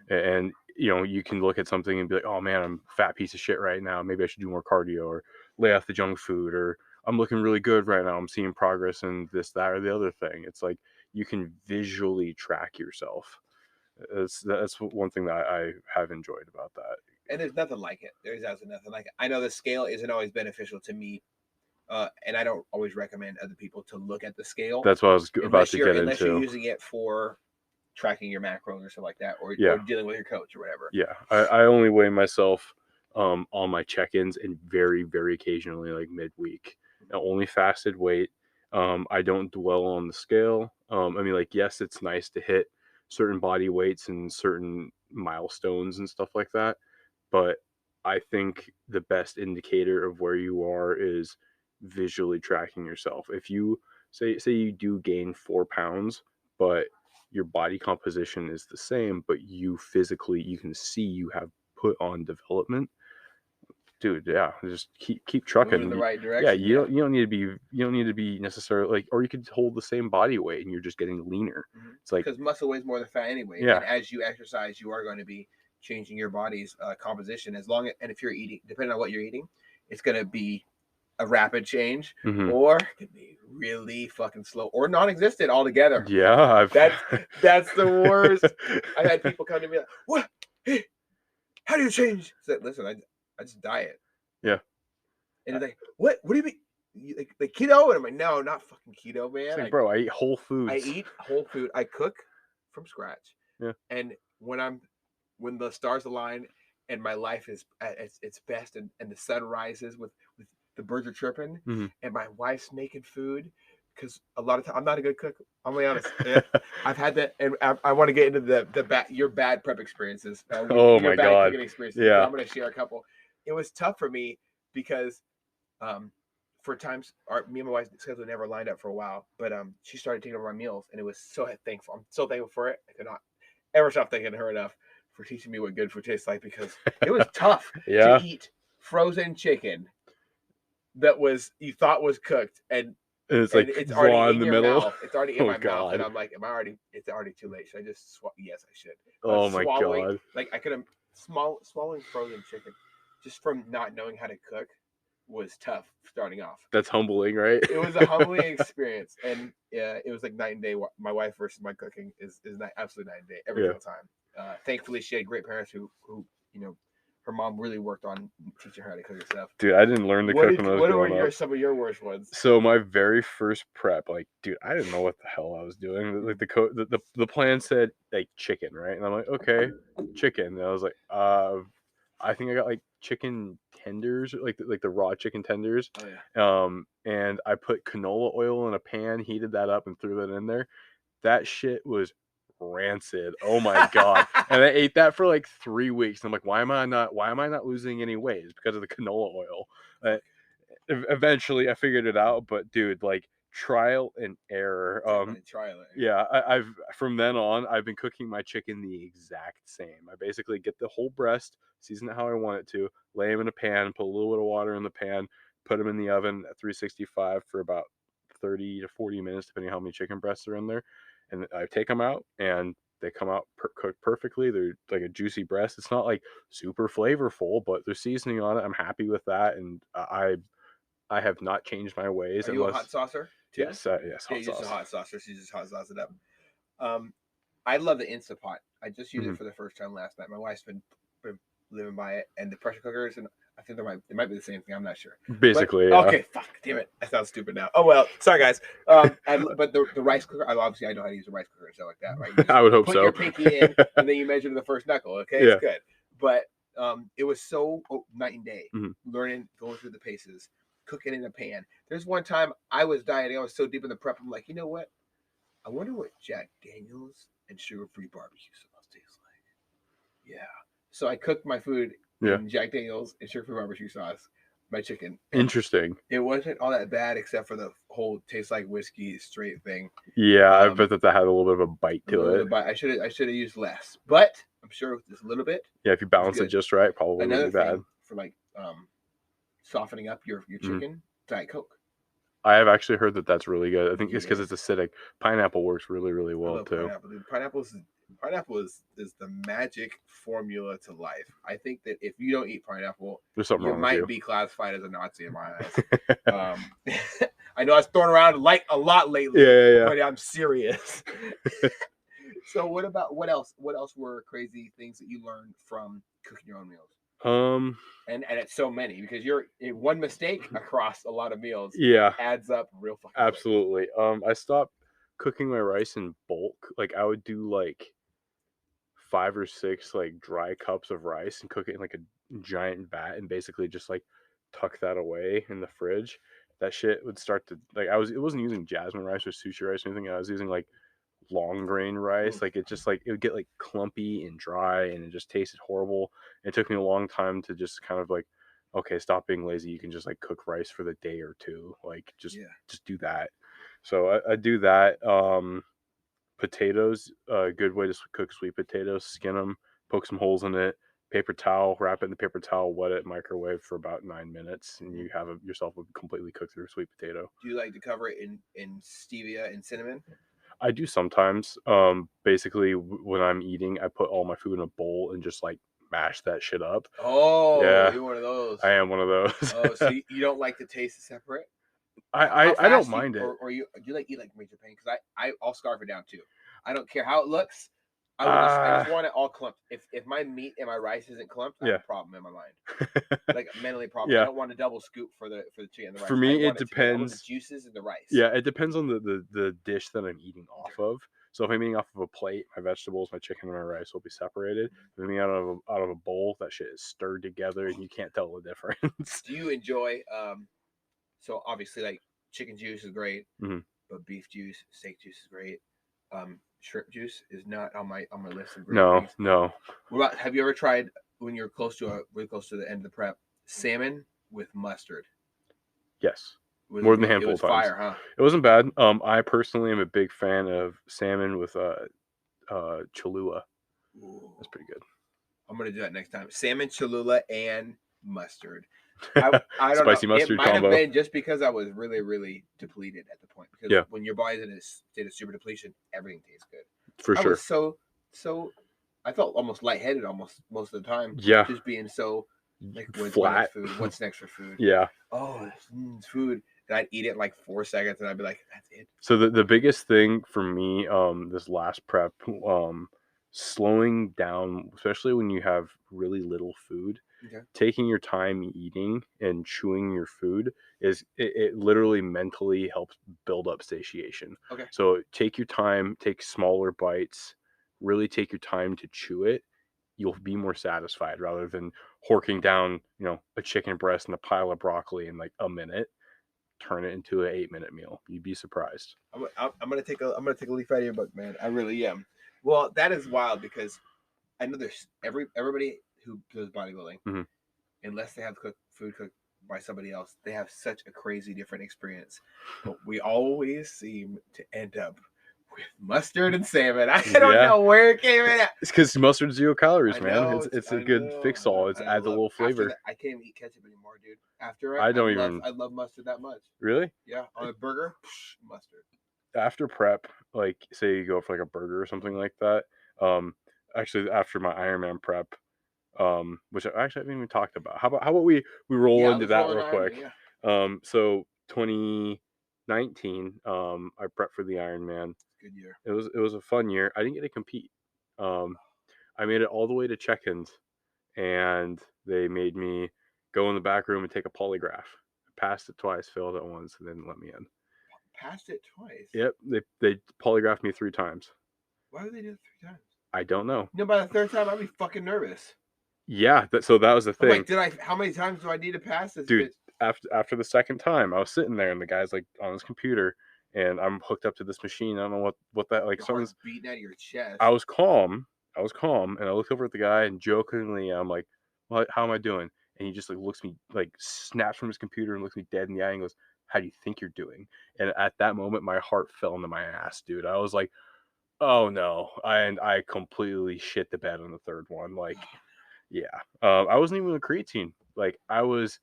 And you can look at something and be like, oh man, I'm a fat piece of shit right now, maybe I should do more cardio or lay off the junk food, or I'm looking really good right now, I'm seeing progress in this, that, or the other thing. It's like you can visually track yourself. That's one thing that I have enjoyed about that. And there's nothing like it. There's absolutely nothing like it. I know the scale isn't always beneficial to me, and I don't always recommend other people to look at the scale. That's what I was about to get into. Unless you're using it for tracking your macros or something like that, or dealing with your coach or whatever. Yeah, I only weigh myself on my check-ins, and very, very occasionally, like midweek. Only fasted weight. I don't dwell on the scale. I mean, like, yes, it's nice to hit certain body weights and certain milestones and stuff like that, but I think the best indicator of where you are is visually tracking yourself. If you say you do gain 4 pounds, but your body composition is the same, but you can see you have put on development, dude. Yeah, just keep trucking. Moving in the right direction. Yeah, you don't need to be necessarily like, or you could hold the same body weight and you're just getting leaner. It's like, because muscle weighs more than fat anyway. Yeah. And as you exercise, you are going to be changing your body's composition. And if you're eating, depending on what you're eating, it's going to be a rapid change, or it could be really fucking slow or non-existent altogether. Yeah, that's the worst. I've had people come to me like, "What? Hey, how do you change?" I said, "Listen, I just diet." Yeah. And they're like, "What? What do you mean? Like keto?" And I'm like, "No, not fucking keto, man. Like, bro, I eat whole foods. I eat whole food. I cook from scratch. Yeah. And when the stars align and my life is at its best, and the sun rises with the birds are chirping, and my wife's making food, because a lot of times I'm not a good cook. I'm gonna be honest. I've had that, and I want to get into your bad prep experiences. Oh my God. Cooking experiences. Yeah. I'm gonna share a couple. It was tough for me because, for times, me and my wife's schedule never lined up for a while. But she started taking over my meals, and it was so thankful. I'm so thankful for it. I could not ever stop thanking her enough for teaching me what good food tastes like, because it was tough to eat frozen chicken that you thought was cooked, and it's like it's already in the your middle. mouth. It's already in my God. mouth, and I'm like, it's already too late. Should I just yes, I should. Oh my God. Like, I could have swallowing frozen chicken just from not knowing how to cook was tough starting off. That's humbling, right? It was a humbling experience, and it was like night and day. My wife versus my cooking is absolutely night and day every single time. Thankfully, she had great parents who her mom really worked on teaching her how to cook herself. Dude, I didn't learn to cook when I was growing up. What were some of your worst ones? So my very first prep, like, dude, I didn't know what the hell I was doing. Like the plan said like chicken, right? And I'm like, okay, chicken. And I was like, I think I got like chicken tenders, like the raw chicken tenders. Oh, yeah. And I put canola oil in a pan, heated that up, and threw that in there. That shit was rancid. Oh my God. And I ate that for like 3 weeks. And I'm like, why am I not losing any weight? It's because of the canola oil. Eventually I figured it out, but dude, like, trial and error. Yeah, I've from then on I've been cooking my chicken the exact same. I basically get the whole breast, season it how I want it to, lay them in a pan, put a little bit of water in the pan, put them in the oven at 365 for about 30 to 40 minutes, depending on how many chicken breasts are in there. And I take them out, and they come out cooked perfectly. They're like a juicy breast. It's not like super flavorful, but there's seasoning on it. I'm happy with that, and I have not changed my ways. Are you a hot saucer too? Yes, yes. Hot sauce. A hot saucer. She just hot sauce it up. I love the Instapot. I just used it for the first time last night. My wife's been living by it, and the pressure cookers, and I think they might be the same thing. I'm not sure. Basically, but, yeah. Okay, fuck, damn it. That sounds stupid now. Oh well, sorry guys. But the rice cooker, I know how to use a rice cooker and stuff like that, right? You just I would hope put so. your pinky in, and then you measure to the first knuckle. Okay, Yeah. it's good. But it was so night and day. Mm-hmm. Learning, going through the paces, cooking in a pan. There's one time I was dieting. I was so deep in the prep. I'm like, you know what? I wonder what Jack Daniels and sugar-free barbecue sauce tastes like. Yeah. So I cooked my food in Jack Daniels and sugar-free barbecue sauce, my chicken. Interesting. It wasn't all that bad except for the whole tastes like whiskey straight thing. Yeah, I bet that had a little bit of a bite to it. I should have used less, but I'm sure with just a little bit. Yeah, if you balance it just right, probably wouldn't be bad. For like softening up your chicken, Diet Coke. I have actually heard that that's really good. I think it's because it's acidic. Pineapple works really, really well too. Pineapple is the magic formula to life. I think that if you don't eat pineapple, there's something wrong with you. You might be classified as a Nazi in my eyes. I know I was thrown around like a lot lately, but I'm serious. So what else? What else were crazy things that you learned from cooking your own meals? And it's so many because you're one mistake across a lot of meals. Yeah, adds up real fucking absolutely. Quick. I stopped cooking my rice in bulk. Like I would do like 5 or 6 like dry cups of rice and cook it in like a giant vat and basically just like tuck that away in the fridge. That shit would start to like it wasn't using jasmine rice or sushi rice or anything. I was using like long grain rice. Like it just like it would get like clumpy and dry and it just tasted horrible. It took me a long time to just kind of like, okay, stop being lazy. You can just like cook rice for the day or two. Like just do that. So I do that. Potatoes, a good way to cook sweet potatoes. Skin them, poke some holes in it, paper towel, wrap it in the paper towel, wet it, microwave for about 9 minutes, and you have yourself a completely cooked through sweet potato. Do you like to cover it in stevia and cinnamon? I do sometimes. Basically, when I'm eating, I put all my food in a bowl and just like mash that shit up. Oh, yeah, you're one of those. I am one of those. Oh, so you don't like the taste separate? I don't mind it. Or you like eat like Major Pain? Because I'll scarf it down too. I don't care how it looks. I just want it all clumped. If my meat and my rice isn't clumped, I have a problem in my mind. Like mentally problem. I don't want a double scoop for the chicken and the rice. For me, it depends. The juices and the rice. Yeah, it depends on the dish that I'm eating off of. So if I'm eating off of a plate, my vegetables, my chicken, and my rice will be separated. If I'm eating out of a bowl, that shit is stirred together, and you can't tell the difference. Do you enjoy? So obviously, like chicken juice is great, but beef juice, steak juice is great. Shrimp juice is not on my list of great things. No. What about, have you ever tried when you're really close to the end of the prep, salmon with mustard? Yes. More than a handful of times. Fire, huh? It wasn't bad. I personally am a big fan of salmon with Cholula. Ooh. That's pretty good. I'm gonna do that next time. Salmon, Cholula, and mustard. I don't Spicy know. mustard it might combo. Have been just because I was really, really depleted at the point. Because when your body's in a state of super depletion, everything tastes good. For sure. I was so I felt almost lightheaded almost most of the time. Yeah. Just being so like flat. What's next for food? Yeah. Oh, it's food. And I'd eat it in like 4 seconds and I'd be like, that's it. So the biggest thing for me, this last prep, slowing down, especially when you have really little food, taking your time eating and chewing your food it literally mentally helps build up satiation. Okay. So take your time, take smaller bites, really take your time to chew it. You'll be more satisfied rather than horking down, a chicken breast and a pile of broccoli in like a minute. Turn it into an 8-minute meal. You'd be surprised. I'm gonna take a leaf out of your book, man. I really am. Well, that is wild because I know there's everybody who does bodybuilding, unless they have food cooked by somebody else, they have such a crazy different experience. But we always seem to end up with mustard and salmon. I don't know where it came in at. It's because mustard's 0 calories, man. It's a good fix-all. It adds a little flavor. I can't even eat ketchup anymore, dude. After I love mustard that much. Really? Yeah, on a burger, mustard. After prep, like say you go for like a burger or something like that. Actually, after my Ironman prep, which I actually haven't even talked about. How about we roll into that real quick? So 2019, I prepped for the Ironman. Good year. It was a fun year. I didn't get to compete. I made it all the way to check-ins, and they made me go in the back room and take a polygraph. Passed it twice, failed it once, and didn't let me in. Passed it twice? Yep, they polygraphed me 3 times. Why would they do it 3 times? I don't know. By the 3rd time, I'd be fucking nervous. Yeah, so that was the thing. I'm like, how many times do I need to pass this? Dude, after the 2nd time, I was sitting there, and the guy's like on his computer, and I'm hooked up to this machine. I don't know what that like. Something's beating out of your chest. I was calm, and I looked over at the guy, and jokingly, I'm like, "What? How am I doing?" And he just like looks me, like snaps from his computer and looks me dead in the eye and goes, "How do you think you're doing?" And at that moment, my heart fell into my ass, dude. I was like, "Oh no!" And I completely shit the bed on the 3rd one. Like, yeah, I wasn't even a creatine. Like, I was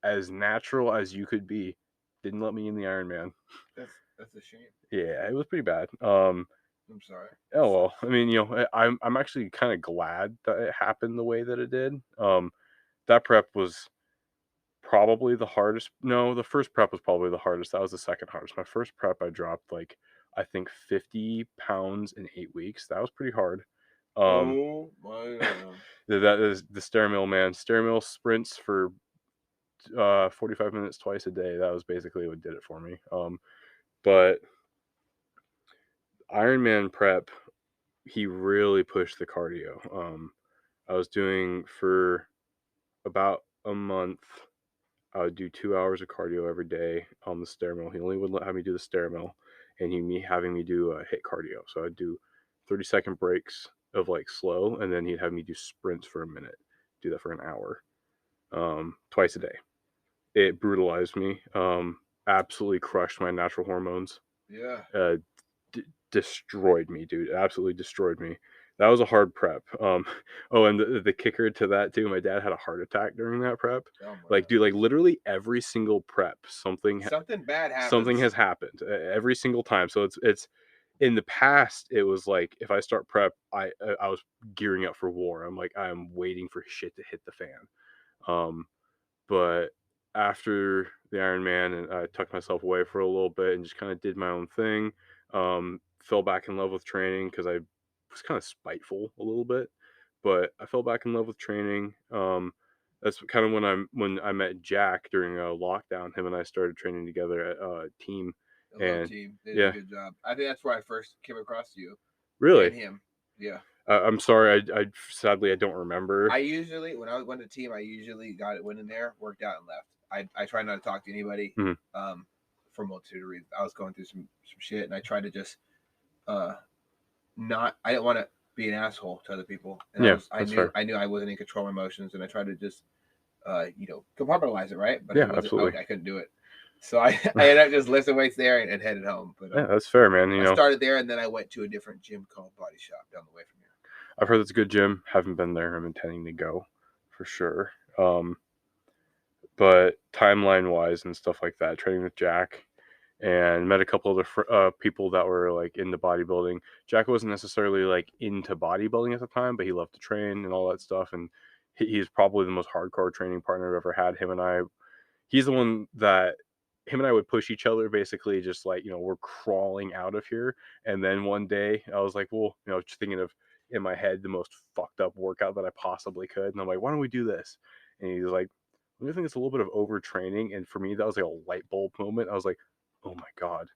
as natural as you could be. Didn't let me in the Ironman. That's a shame. Yeah, it was pretty bad. I'm sorry. Oh well, I mean, I'm actually kind of glad that it happened the way that it did. That prep was probably the hardest. No, the first prep was probably the hardest. That was the second hardest. My first prep, I dropped like, I think 50 pounds in 8 weeks. That was pretty hard. Oh my god. That is the stair mill, man. Stair mill sprints for 45 minutes twice a day. That was basically what did it for me. But Ironman prep, he really pushed the cardio. I was doing for about a month. I would do 2 hours of cardio every day on the stair mill. He only would have me do the stair mill, and having me do HIIT cardio. So I'd do 30-second breaks of like slow, and then he'd have me do sprints for a minute. Do that for an hour, twice a day. It brutalized me. Absolutely crushed my natural hormones. Yeah. Destroyed me, dude. Absolutely destroyed me. That was a hard prep. And the kicker to that too, my dad had a heart attack during that prep. Like, dude, like literally every single prep, something bad happens. Something has happened every single time. So it's in the past, it was like if I start prep, I was gearing up for war. I'm like, I'm waiting for shit to hit the fan. But after the Ironman, and I tucked myself away for a little bit and just kind of did my own thing. Fell back in love with training because I was kind of spiteful a little bit, but I fell back in love with training. That's kind of when I met Jack during a lockdown. Him and I started training together at Team. Team. They did a good job. I think that's where I first came across you. Really? And him. Yeah. I'm sorry. I sadly I don't remember. I usually, when I went to Team, went in there, worked out, and left. I try not to talk to anybody. Mm-hmm. For a multitude of reasons. I was going through some shit, and I tried to just I didn't want to be an asshole to other people. And yeah, I knew I wasn't in control of my emotions, and I tried to just compartmentalize it, right? But yeah, absolutely. I couldn't do it. So I ended up just lifting weights there and headed home. But yeah, that's fair, man. I started there, and then I went to a different gym called Body Shop down the way from here. I've heard it's a good gym. Haven't been there. I'm intending to go for sure. But timeline wise and stuff like that, training with Jack, and met a couple other people that were like into bodybuilding. Jack wasn't necessarily like into bodybuilding at the time, but he loved to train and all that stuff. And he's probably the most hardcore training partner I've ever had. He's the one that him and I would push each other, basically just like, we're crawling out of here. And then one day I was like, well, just thinking of in my head the most fucked up workout that I possibly could. And I'm like, why don't we do this? And he's like, I think it's a little bit of overtraining. And for me, that was like a light bulb moment. I was like, oh my God,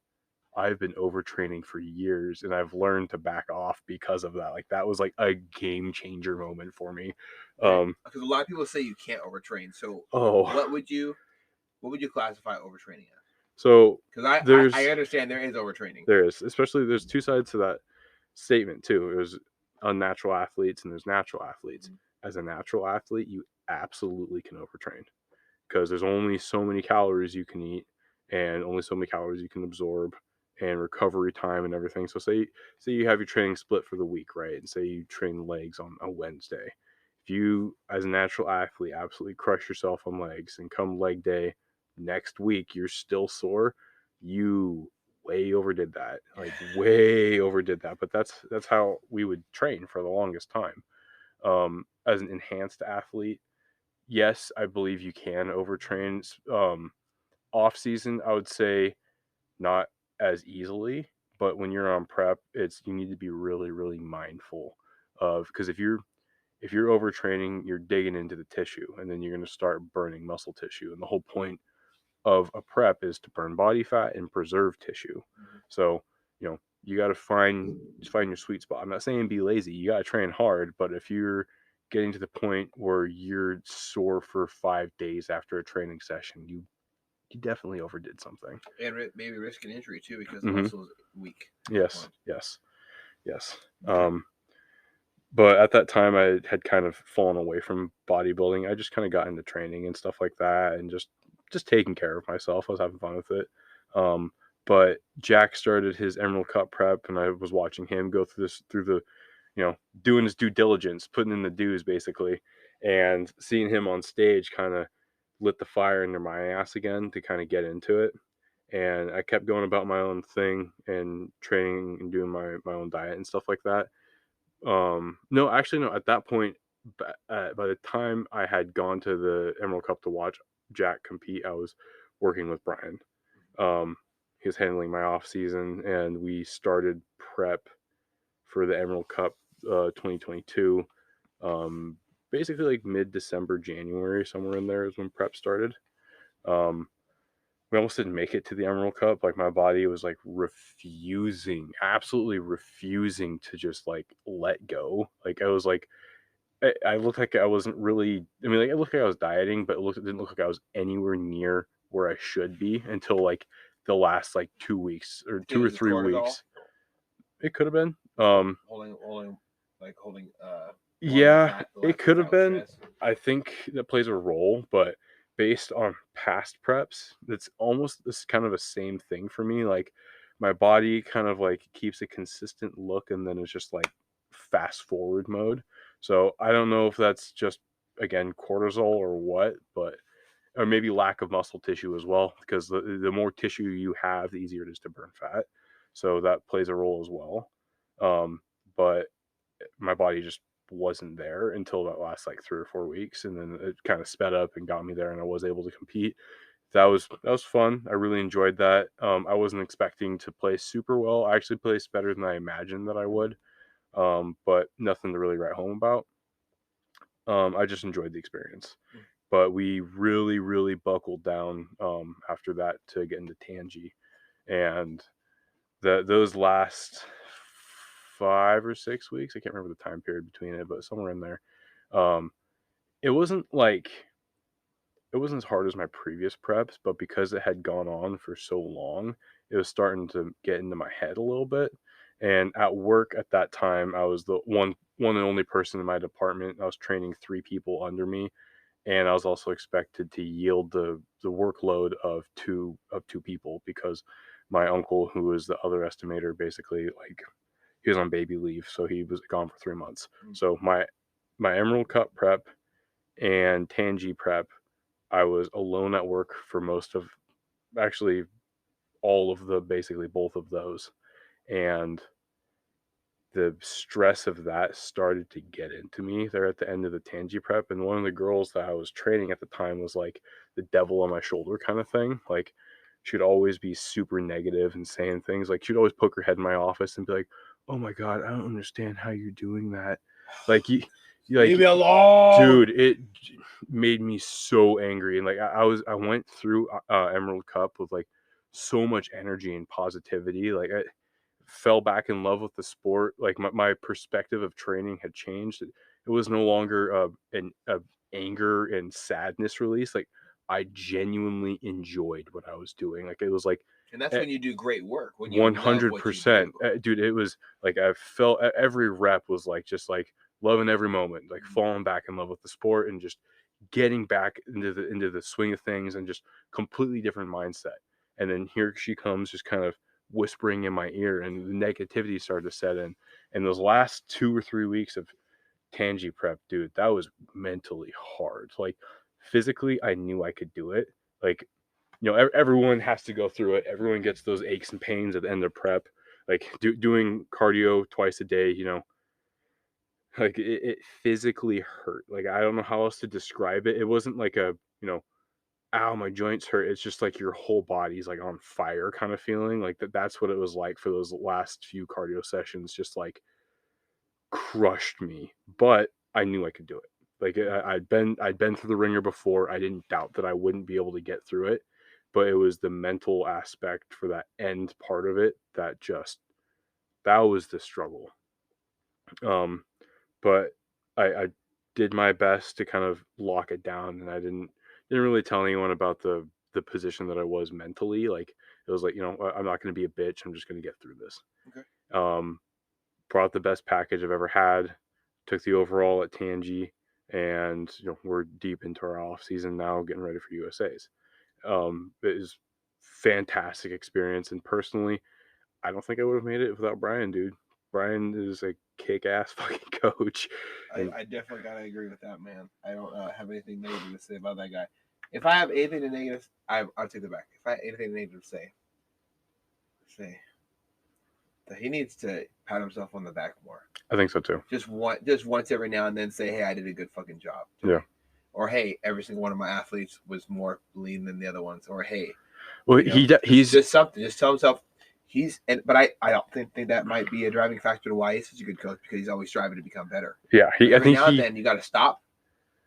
I've been overtraining for years and I've learned to back off because of that. Like that was like a game changer moment for me. Because a lot of people say you can't overtrain. So what would you classify overtraining as? So because I understand there is overtraining. There is, especially there's two sides to that statement too. There's unnatural athletes and there's natural athletes. Mm-hmm. As a natural athlete, you absolutely can overtrain because there's only so many calories you can eat and only so many calories you can absorb and recovery time and everything. So say you have your training split for the week, right? And say you train legs on a Wednesday. If you, as a natural athlete, absolutely crush yourself on legs and come leg day next week, you're still sore, you way overdid that. Like way overdid that. But that's how we would train for the longest time. As an enhanced athlete, yes, I believe you can overtrain. Off season, I would say not as easily, but when you're on prep, you need to be really, really mindful of, because if you're if you're overtraining, you're digging into the tissue, and then you're going to start burning muscle tissue. And the whole point of a prep is to burn body fat and preserve tissue. So, you got to find your sweet spot. I'm not saying be lazy. You got to train hard, but if you're getting to the point where you're sore for 5 days after a training session, you definitely overdid something. And maybe risk an injury too because the muscle is weak. Yes. But at that time, I had kind of fallen away from bodybuilding. I just kind of got into training and stuff like that, and just taking care of myself. I was having fun with it. But Jack started his Emerald Cup prep, and I was watching him go through the, doing his due diligence, putting in the dues basically, and seeing him on stage kind of lit the fire under my ass again to kind of get into it. And I kept going about my own thing and training and doing my own diet and stuff like that. No, actually, no. At that point, by the time I had gone to the Emerald Cup to watch Jack compete, I was working with Brian. He was handling my off season, and we started prep for the Emerald Cup 2022. Basically, like mid-December, January, somewhere in there is when prep started. We almost didn't make it to the Emerald Cup. Like, my body was like absolutely refusing to just like let go. Like, I was like, I looked like I wasn't really, I mean, like, it looked like I was dieting, but it didn't look like I was anywhere near where I should be until like the last like 2 weeks or 2 or 3 weeks. It could have been. Holding yeah, it could have been. I think that plays a role, but based on past preps, it's almost this kind of a same thing for me. Like, my body kind of like keeps a consistent look, and then it's just like fast forward mode. So I don't know if that's just, again, cortisol or what, or maybe lack of muscle tissue as well, because the more tissue you have, the easier it is to burn fat. So that plays a role as well. But my body just wasn't there until that last like 3 or 4 weeks, and then it kind of sped up and got me there, and I was able to compete. That was fun. I really enjoyed that. I wasn't expecting to play super well. I actually placed better than I imagined that I would, but nothing to really write home about. I just enjoyed the experience. But we really, really buckled down after that to get into Tangi, and those last 5 or 6 weeks, I can't remember the time period between it, but somewhere in there, it wasn't as hard as my previous preps, but because it had gone on for so long, it was starting to get into my head a little bit. And at work at that time, I was the one and only person in my department. I was training 3 people under me, and I was also expected to yield the workload of two people, because my uncle, who was the other estimator, basically, like, he was on baby leave, so he was gone for 3 months. So my Emerald Cup prep and Tangi prep, I was alone at work for most of, actually, all of basically both of those, and the stress of that started to get into me there at the end of the Tangi prep. And one of the girls that I was training at the time was like the devil on my shoulder kind of thing. Like, she'd always be super negative and saying things like, she'd always poke her head in my office and be like, "Oh my God, I don't understand how you're doing that. Like, you like, leave me alone." Dude, it made me so angry. And like, I went through Emerald Cup with like so much energy and positivity. Like, I fell back in love with the sport. Like, my perspective of training had changed. It was no longer an anger and sadness release. Like, I genuinely enjoyed what I was doing. Like, it was like, and that's when you do great work. 100%, dude. It was like, I felt every rep was like, just like loving every moment, like falling back in love with the sport and just getting back into the swing of things, and just completely different mindset. And then here she comes, just kind of whispering in my ear, and the negativity started to set in. And those last 2 or 3 weeks of Tangi prep, dude, that was mentally hard. Like, physically, I knew I could do it. Like, everyone has to go through it. Everyone gets those aches and pains at the end of prep. Like, doing cardio twice a day, like, it physically hurt. Like, I don't know how else to describe it. It wasn't like a, ow, my joints hurt. It's just like your whole body's like on fire kind of feeling. Like, that's what it was like for those last few cardio sessions, just like crushed me. But I knew I could do it. Like I'd been through the ringer before. I didn't doubt that I wouldn't be able to get through it, but it was the mental aspect for that end part of it that was the struggle. But I did my best to kind of lock it down, and I didn't really tell anyone about the position that I was mentally. Like it was like, I'm not going to be a bitch. I'm just going to get through this. Okay. Brought the best package I've ever had. Took the overall at Tangi, and we're deep into our off season now, getting ready for USA's. It is fantastic experience, and personally, I don't think I would have made it without Brian, dude. Brian is a kick-ass fucking coach. I definitely gotta agree with that, man. I don't have anything negative to say about that guy. If I have anything to negative, I'll take it back. If I have anything negative to say that he needs to pat himself on the back more. I think so too. Just once every now and then say, hey, I did a good fucking job. Yeah. Or hey, every single one of my athletes was more lean than the other ones. Or hey, well, he's just something. Just tell himself but I don't think that might be a driving factor to why he's such a good coach, because he's always striving to become better. Yeah, every now and then you got to stop,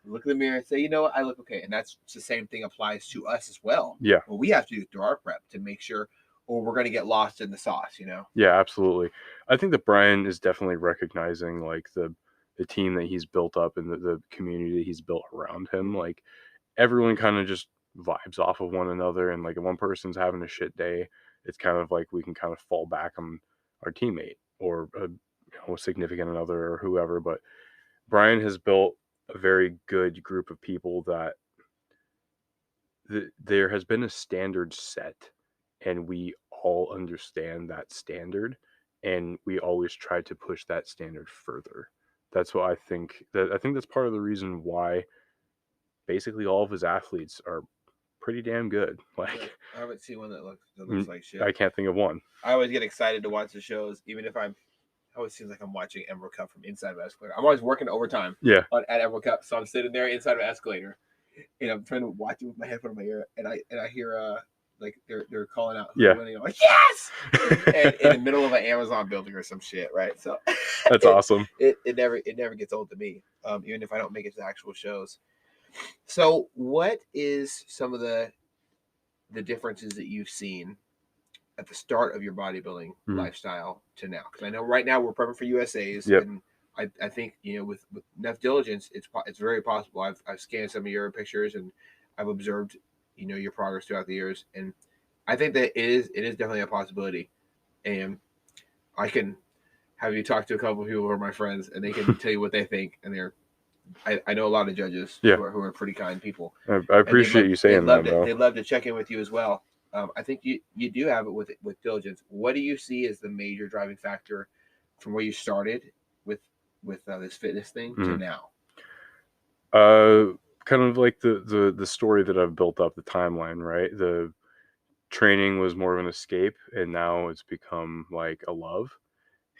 look in the mirror, and say, you know what, I look okay. And that's the same thing applies to us as well. Yeah. What we have to do through our prep to make sure, or we're going to get lost in the sauce, Yeah, absolutely. I think that Brian is definitely recognizing like the team that he's built up and the community that he's built around him. Like everyone kind of just vibes off of one another, and like if one person's having a shit day, it's kind of like we can kind of fall back on our teammate or a significant other or whoever. But Brian has built a very good group of people that there has been a standard set, and we all understand that standard, and we always try to push that standard further. That's what I think that's part of the reason why basically all of his athletes are pretty damn good. Like I haven't seen one that looks like shit. I can't think of one. I always get excited to watch the shows, even if it always seems like I'm watching Emerald Cup from inside of an escalator. I'm always working overtime. Yeah. At Emerald Cup, so I'm sitting there inside of an escalator, and I'm trying to watch it with my headphone in my ear, and I hear like they're calling out who's winning. I'm like, yes! And in the middle of an Amazon building or some shit, right? So that's awesome. It never gets old to me, even if I don't make it to actual shows. So, what is some of the differences that you've seen at the start of your bodybuilding lifestyle to now? Because I know right now we're prepping for USA's, and I think with enough diligence, it's very possible. I've scanned some of your pictures, and I've observed your progress throughout the years, and I think that it is definitely a possibility. And I can have you talk to a couple of people who are my friends, and they can tell you what they think, and I know a lot of judges who are pretty kind people. I appreciate you saying that, bro. They'd love to check in with you as well. I think you do have it with diligence. What do you see as the major driving factor from where you started with this fitness thing to now? Kind of like the story that I've built up, the timeline, right? The training was more of an escape, and now it's become like a love.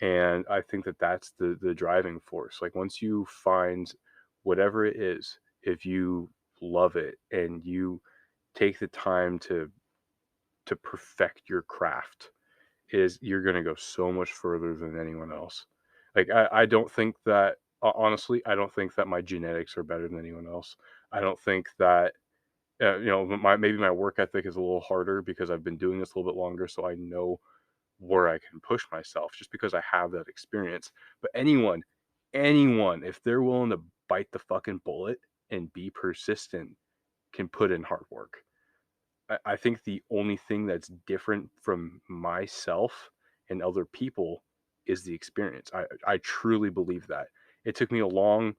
And I think that that's the driving force. Like once you find whatever it is, if you love it and you take the time to perfect your craft, you're going to go so much further than anyone else. Like I don't think that, honestly, I don't think that my genetics are better than anyone else. I don't think that maybe my work ethic is a little harder because I've been doing this a little bit longer, so I know where I can push myself just because I have that experience. But anyone, if they're willing to bite the fucking bullet and be persistent, can put in hard work. I think the only thing that's different from myself and other people is the experience. I truly believe that. It took me a long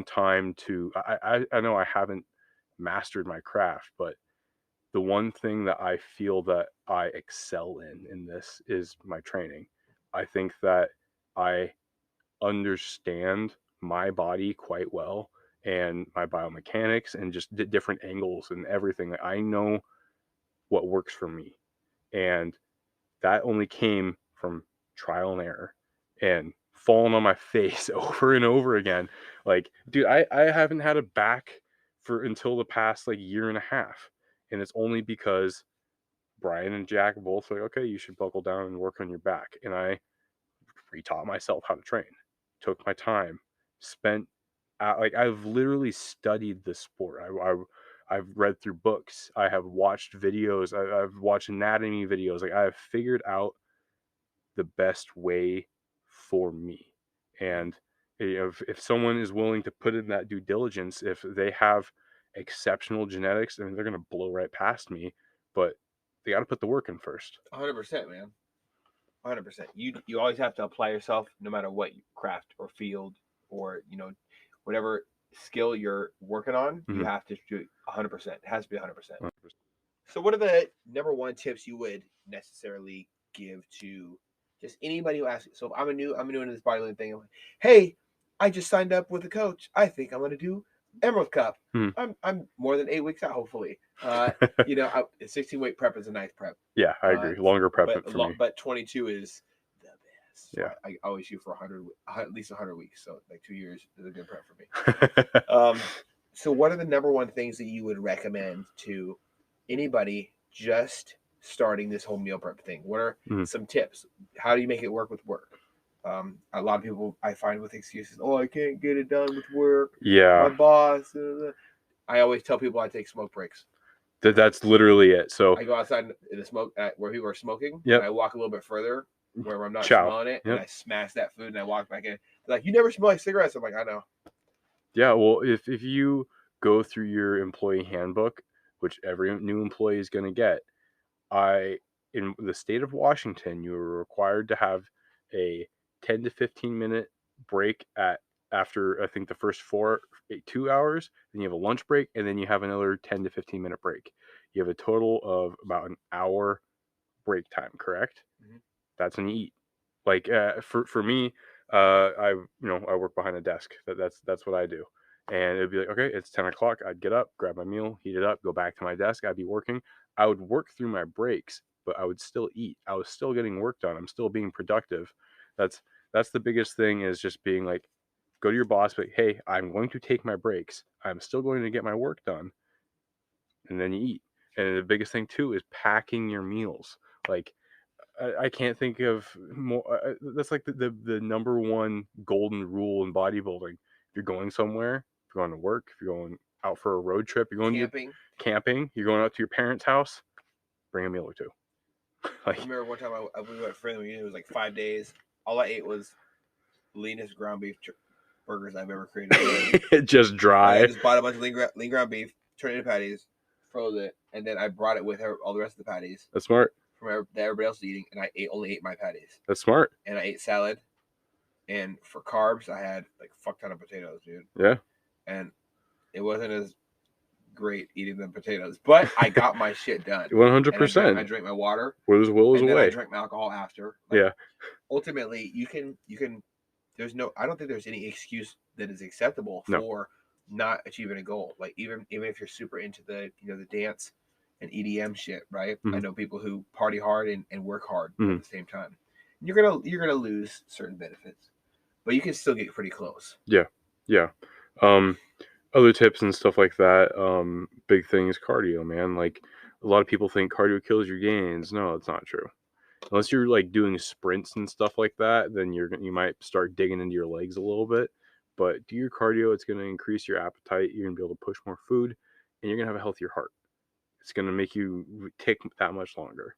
time to, I know I haven't mastered my craft, but the one thing that I feel that I excel in this is my training. I think that I understand my body quite well and my biomechanics and just different angles and everything. I know what works for me. And that only came from trial and error and falling on my face over and over again. Like, dude, I haven't had a back until the past like year and a half. And it's only because Brian and Jack both like, okay, you should buckle down and work on your back. And I retaught myself how to train, took my time, spent like I've literally studied the sport. I've read through books. I have watched videos. I've watched anatomy videos. Like I have figured out the best way for me. And if someone is willing to put in that due diligence, if they have exceptional genetics, I mean, they're going to blow right past me, but they got to put the work in first. 100%, man. 100%. You always have to apply yourself, no matter what craft or field or whatever skill you're working on. You have to do 100%. It has to be 100%. 100%. So, what are the number one tips you would necessarily give to just anybody who asks? So, if I'm new into this bodybuilding thing. I'm like, hey, I just signed up with a coach. I think I'm going to do Emerald Cup. I'm more than 8 weeks out, hopefully. 16-week prep is a nice prep. Yeah, I agree. Longer prep for me. But 22 is the best. Yeah. I always shoot for at least 100 weeks. So like 2 years is a good prep for me. So what are the number one things that you would recommend to anybody just starting this whole meal prep thing? What are some tips? How do you make it work with work? A lot of people I find with excuses, I can't get it done with work. Yeah. My boss. I always tell people I take smoke breaks. That's literally it. So I go outside in the smoke where people are smoking. Yep. And I walk a little bit further where I'm not smelling it. Yep. And I smash that food and I walk back in. They're like, you never smell like cigarettes. I'm like, I know. Yeah, well, if you go through your employee handbook, which every new employee is going to get, in the state of Washington, you are required to have a 10 to 15 minute break after I think the first 2 hours. Then you have a lunch break, and then you have another 10 to 15 minute break. You have a total of about an hour break time, correct? Mm-hmm. That's when you eat. Like for me, I work behind a desk. That's what I do. And it'd be like, okay, it's 10 o'clock. I'd get up, grab my meal, heat it up, go back to my desk. I'd be working. I would work through my breaks, but I would still eat. I was still getting work done. I'm still being productive. That's the biggest thing, is just being like, go to your boss, but hey, I'm going to take my breaks. I'm still going to get my work done. And then you eat. And the biggest thing too is packing your meals. Like, I can't think of more. That's like the number one golden rule in bodybuilding. If you're going somewhere, if you're going to work, if you're going out for a road trip, you're going camping, you're going out to your parents' house, bring a meal or two. I remember one time we went for it was like 5 days. All I ate was leanest ground beef burgers I've ever created. Just dry. I just bought a bunch of lean ground beef, turned it into patties, froze it, and then I brought it with all the rest of the patties. That's smart. From everybody else eating, and I only ate my patties. That's smart. And I ate salad, and for carbs, I had like a fuck ton of potatoes, dude. Yeah. And it wasn't as great eating them potatoes, but I got my shit done. 100%. I drank my water. Where there's will is a way. I drank my alcohol after. Yeah. Ultimately, you can. I don't think there's any excuse that is acceptable for not achieving a goal. Like even if you're super into the the dance and EDM shit, right? Mm-hmm. I know people who party hard and work hard at the same time. You're gonna lose certain benefits, but you can still get pretty close. Yeah. Other tips and stuff like that. Big thing is cardio, man. Like a lot of people think cardio kills your gains. No, it's not true. Unless you're like doing sprints and stuff like that, then you might start digging into your legs a little bit. But do your cardio, it's going to increase your appetite. You're going to be able to push more food, and you're going to have a healthier heart. It's going to make you take that much longer.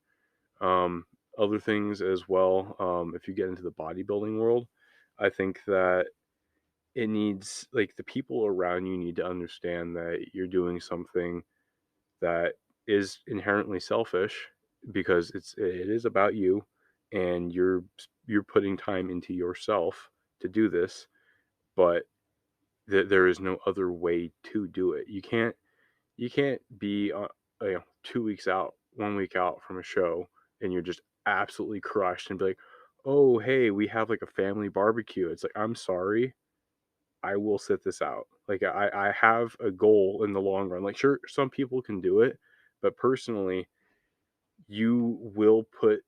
Other things as well, if you get into the bodybuilding world, I think that it needs, like, the people around you need to understand that you're doing something that is inherently selfish, because it is about you, and you're putting time into yourself to do this, but there is no other way to do it. You can't be 2 weeks out, 1 week out from a show, and you're just absolutely crushed and be like, oh, hey, we have like a family barbecue. It's like, I'm sorry, I will sit this out. Like I have a goal in the long run. Like, sure, some people can do it, but personally, you will put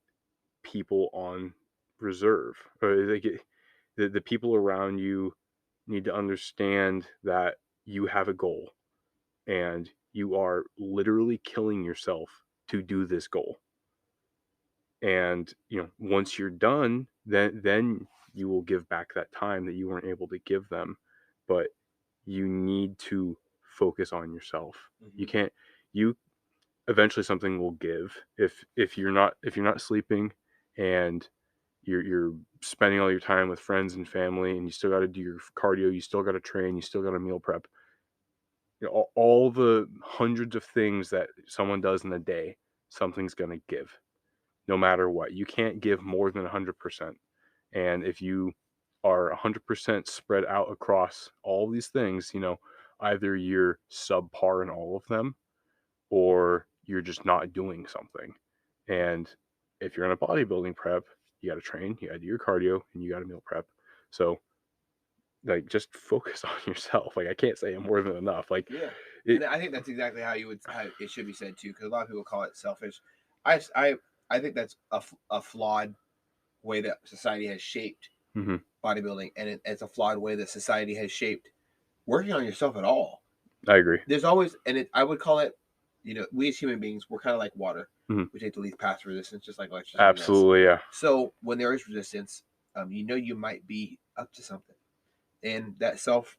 people on reserve. Or the people around you need to understand that you have a goal, and you are literally killing yourself to do this goal. And once you're done, then you will give back that time that you weren't able to give them. But you need to focus on yourself. Mhm. You can't, you eventually something will give if you're not sleeping and you're spending all your time with friends and family, and you still got to do your cardio, you still got to train, you still got to meal prep. You know, all the hundreds of things that someone does in a day, something's going to give no matter what. You can't give more than 100%. And if you are 100% spread out across all these things, you know, either you're subpar in all of them or you're just not doing something. And if you're in a bodybuilding prep, you got to train, you got to do your cardio, and you got to meal prep. So, like, just focus on yourself. Like, I can't say it more than enough. Like, Yeah, it, and I think that's exactly how it should be said too, because a lot of people call it selfish. I think that's a flawed way that society has shaped Mhm. bodybuilding, and it's a flawed way that society has shaped working on yourself at all. I agree. There's always, and I would call it, you know, we as human beings, we're kind of like water. Mhm. We take the least path resistance, just like electricity does. Absolutely, yeah. So when there is resistance, you know you might be up to something, and that self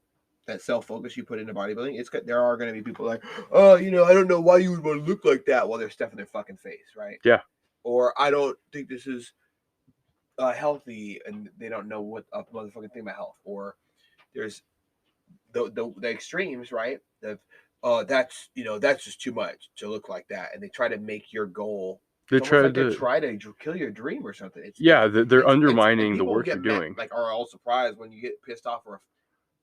focus you put into bodybuilding, there are going to be people like, oh, you know, I don't know why you would want to look like that while they're stuffing their fucking face, right? Yeah. Or I don't think this is healthy, and they don't know what a motherfucking thing about health. Or there's the extremes, right? That's, you know, that's just too much to look like that, and they try to make your goal. They It's almost like tried they to, try to kill your dream or something. yeah, they're and undermining the people work get you're mad, doing. like, are all surprised when you get pissed off, or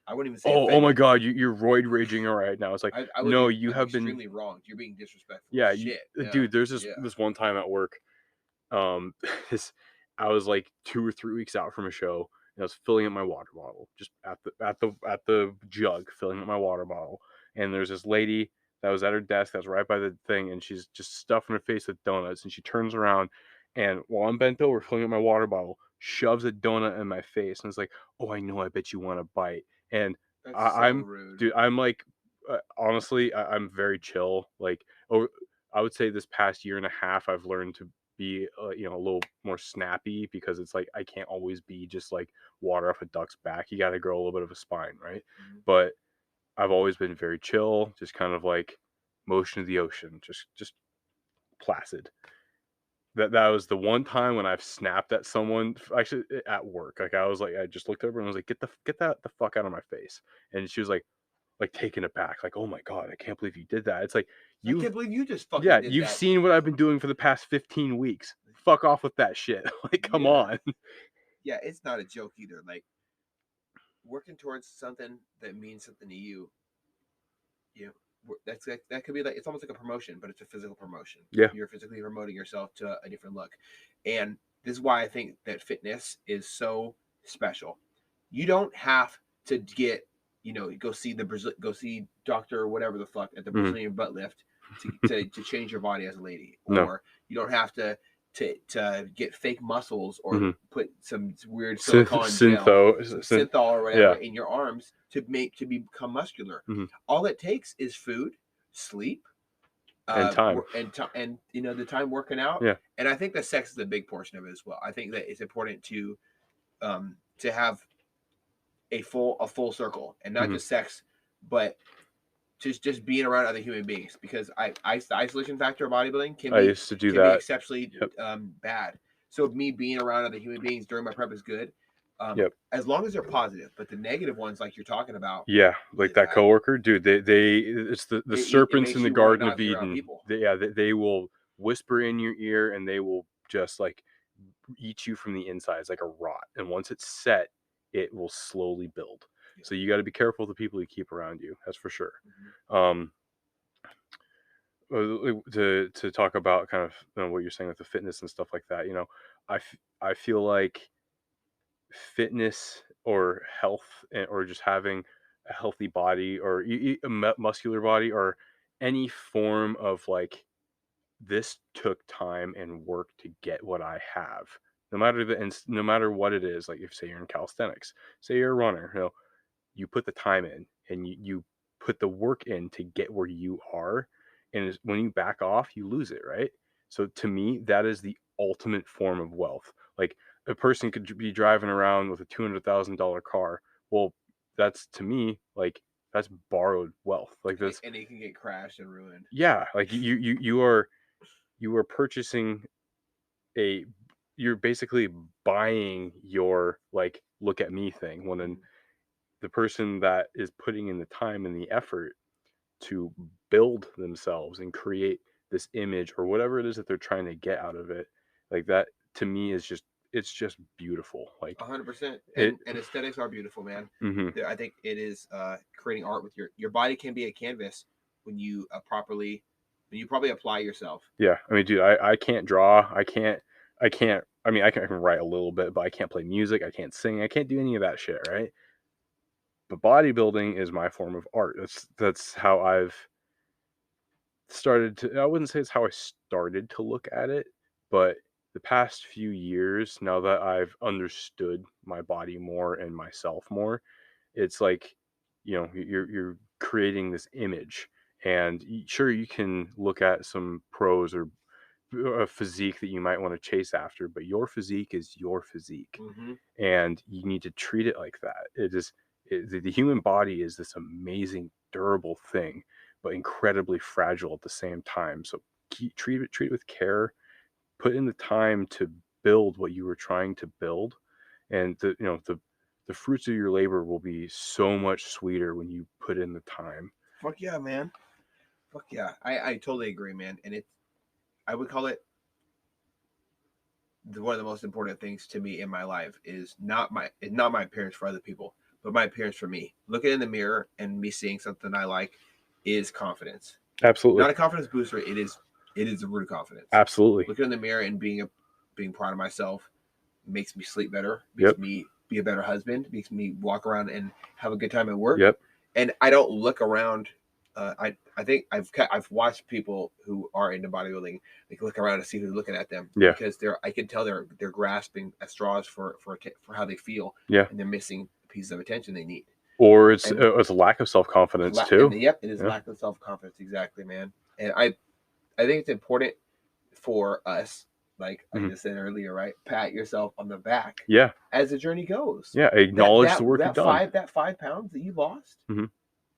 I wouldn't even say Oh my offended. God, you're roid raging right now. It's like, I would no, be you have been, extremely wronged. You're being disrespectful. yeah, Shit, dude. There's yeah. this one time at work, this, I was like 2 or 3 weeks out from a show, and I was filling up my water bottle, just at the jug, filling up my water bottle, and there's this lady that was at her desk, that was right by the thing, and she's just stuffing her face with donuts, and she turns around, and while I'm bent over filling up my water bottle, shoves a donut in my face, and it's like, oh, I know, I bet you want a bite. And That's so I'm, rude. dude, I'm like, honestly, I'm very chill. Like, over, I would say this past year and a half, I've learned to be, you know, a little more snappy, because it's like I can't always be just like water off a duck's back. You got to grow a little bit of a spine, right? Mhm. But I've always been very chill, just kind of like motion of the ocean, just placid. That was the one time when I've snapped at someone, actually at work. Like, I was like, I just looked over and was like, get that the fuck out of my face. And she was like taken aback, like, oh my God, I can't believe you did that. It's like, I can't believe you just fucking yeah, did you've that. seen what I've been doing for the past 15 weeks. Fuck off with that shit. Like, come on. Yeah, it's not a joke either. Like, working towards something that means something to you, you know, that could be like, it's almost like a promotion, but it's a physical promotion. Yeah. You're physically promoting yourself to a different look. And this is why I think that fitness is so special. You don't have to get, you know, go see doctor or whatever the fuck at the Brazilian butt lift to change your body as a lady. Or No. you don't have to get fake muscles, or put some weird Syntho or whatever in your arms to become muscular. All it takes is food, sleep, and time, and you know, the time working out. Yeah. And I think that sex is a big portion of it as well. I think that it's important to have a full circle, and not just sex, but just being around other human beings, because the isolation factor of bodybuilding can I used to do be that. exceptionally bad. So me being around other human beings during my prep is good, as long as they're positive. But the negative ones, like you're talking about, yeah, like that coworker, dude, they it's the serpents in the Garden of Eden. They will whisper in your ear, and they will just like eat you from the inside. It's like a rot, and once it's set, it will slowly build. So you got to be careful with the people you keep around you. That's for sure. To talk about kind of, you know, what you're saying with the fitness and stuff like that, you know, I feel like fitness or health, or just having a healthy body, or a muscular body, or any form of like, this took time and work to get what I have. No matter what it is, like if say you're in calisthenics, say you're a runner, you know, you put the time in, and you put the work in to get where you are. And when you back off, you lose it, right? So to me, that is the ultimate form of wealth. Like, a person could be driving around with a $200,000 car. Well, that's, to me, like, that's borrowed wealth. Like that's, and it can get crashed and ruined. yeah, like you are purchasing you're basically buying your like look at me thing when the person that is putting in the time and the effort to build themselves and create this image or whatever it is that they're trying to get out of it, like that to me is just, it's just beautiful. Like 100%. And aesthetics are beautiful, man. I think it is creating art with your body can be a canvas when you properly apply yourself. Yeah, I mean, dude, I can't draw. I can't. I mean, I can write a little bit, but I can't play music. I can't sing. I can't do any of that shit, right? But bodybuilding is my form of art. That's how I've started to. I wouldn't say it's how I started to look at it, but the past few years, now that I've understood my body more and myself more, it's like, you know, you're creating this image, and sure, you can look at some pros or a physique that you might want to chase after, but your physique is your physique, and you need to treat it like that. The human body is this amazing, durable thing, but incredibly fragile at the same time. So treat it with care. Put in the time to build what you were trying to build, and the fruits of your labor will be so much sweeter when you put in the time. Fuck yeah, man. Fuck yeah. I totally agree, man. And I would call it one of the most important things to me in my life is not my appearance for other people, but my appearance for me. Looking in the mirror and me seeing something I like is confidence. Absolutely. Not a confidence booster. It is a root of confidence. Absolutely. Looking in the mirror and being proud of myself makes me sleep better, makes me be a better husband, makes me walk around and have a good time at work. And I don't look around. I think I've watched people who are into bodybuilding. They look around to see who's looking at them. Because I can tell they're grasping at straws for how they feel. And they're missing pieces of attention they need. Or it's a lack of self-confidence too. It is lack of self-confidence. Exactly, man. And I think it's important for us, like I just said earlier, right? Pat yourself on the back. As the journey goes. Acknowledge the work you've done. That 5 pounds that you lost.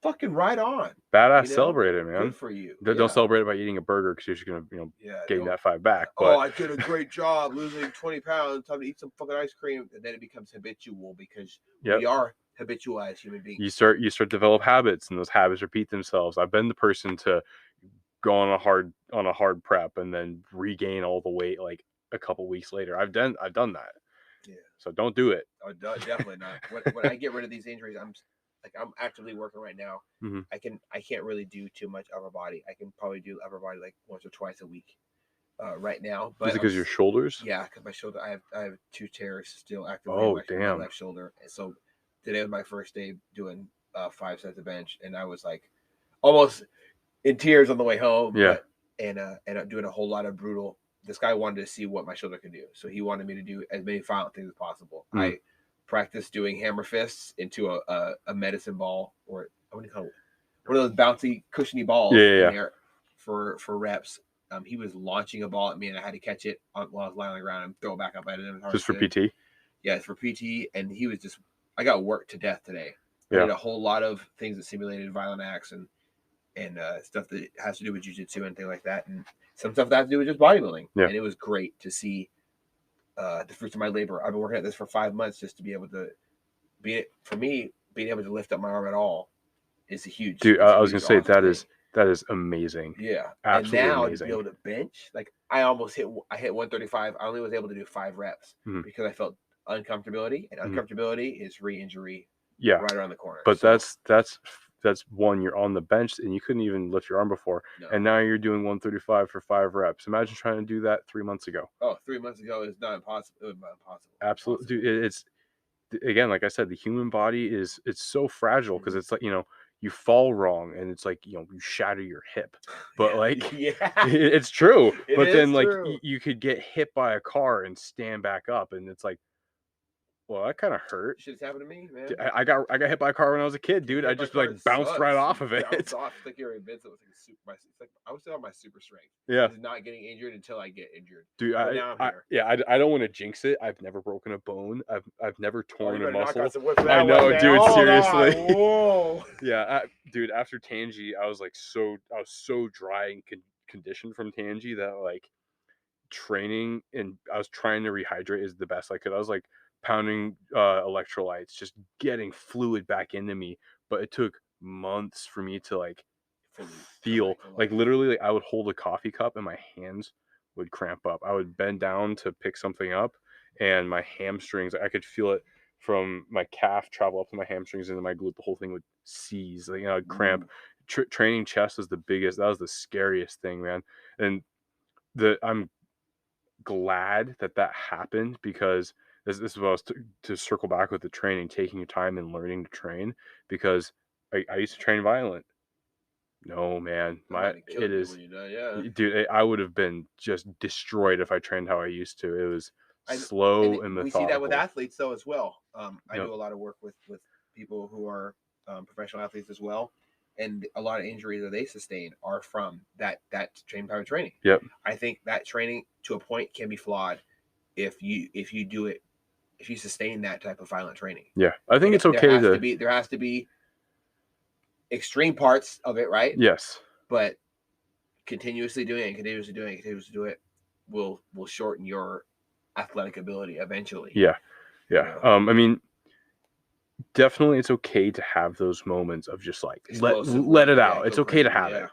Fucking right on. Badass, celebrate it, man. Good for you. Don't celebrate it by eating a burger because you're just gonna, gain that 5 back. But I did a great job losing 20 pounds. Time to eat some fucking ice cream, and then it becomes habitual because we are habitual as human beings. You start to develop habits, and those habits repeat themselves. I've been the person to go on a hard prep and then regain all the weight like a couple weeks later. I've done that. Yeah. So don't do it. Oh, definitely not. When I get rid of these injuries, I'm actively working right now. I can't really do too much upper body. I can probably do upper body like once or twice a week right now. But is it because your shoulders? Yeah, because my shoulder. I have 2 tears still active. Oh, in my left shoulder. And so today was my first day doing 5 sets of bench, and I was like almost in tears on the way home. And doing a whole lot of brutal. This guy wanted to see what my shoulder could do, so he wanted me to do as many violent things as possible. I practice doing hammer fists into a medicine ball, or what do you call it? One of those bouncy, cushiony balls in there for reps. He was launching a ball at me, and I had to catch it while I was lying on the ground and throw it back up at him. Just for PT? Yeah, it's for PT, and he was just. I got worked to death today. I did a whole lot of things that simulated violent acts and stuff that has to do with jiu-jitsu and things like that, and some stuff that has to do with just bodybuilding. And it was great to see the fruits of my labor. I've been working at this for 5 months just to be able to being able to lift up my arm at all is a huge. Dude, I was gonna say that is amazing. Yeah, absolutely and now amazing. To be able to bench, like I hit 135. I only was able to do 5 reps because I felt uncomfortability, and uncomfortability is re-injury. Right around the corner. But that's one, you're on the bench and you couldn't even lift your arm before. And now you're doing 135 for 5 reps. Imagine trying to do that 3 months ago. Oh, 3 months ago is not impossible. It was not impossible. Absolutely. Dude, it's again, like I said, the human body it's so fragile because it's like, you fall wrong and it's like, you shatter your hip. But like it's true. But then like you could get hit by a car and stand back up, and it's like, well, that kind of hurt. Shit's happened to me, man. Dude, I got hit by a car when I was a kid, dude. I just like bounced right off of it. Bounced off. It's like you're invincible. It's like I was still on my super strength. Yeah. It's not getting injured until I get injured. Dude, now I'm here. I don't want to jinx it. I've never broken a bone. I've never torn a muscle. I know, dude. Seriously. Whoa. Yeah, dude. After Tangi, I was so dry and conditioned from Tangi that like training and I was trying to rehydrate as the best I could. I was like pounding electrolytes, just getting fluid back into me. But it took months for me to like feel like literally like I would hold a coffee cup and my hands would cramp up. I would bend down to pick something up and my hamstrings, I could feel it from my calf travel up to my hamstrings and then my glute. The whole thing would seize, like, I'd cramp. Training chest was that was the scariest thing, man. And I'm glad that happened because this is what I was to circle back with the training, taking your time and learning to train, because I used to train violent. No, man, it is, dude. I would have been just destroyed if I trained how I used to. It was slow and methodical. We see that with athletes though as well. I do a lot of work with people who are professional athletes as well, and a lot of injuries that they sustain are from that type of training. Yep. I think that training to a point can be flawed if you do it, if you sustain that type of violent training. Yeah, I think it's okay there has to be extreme parts of it, right? Yes. But continuously doing it will shorten your athletic ability eventually. Yeah. I mean, definitely it's okay to have those moments of just like let it out. It's okay to have it,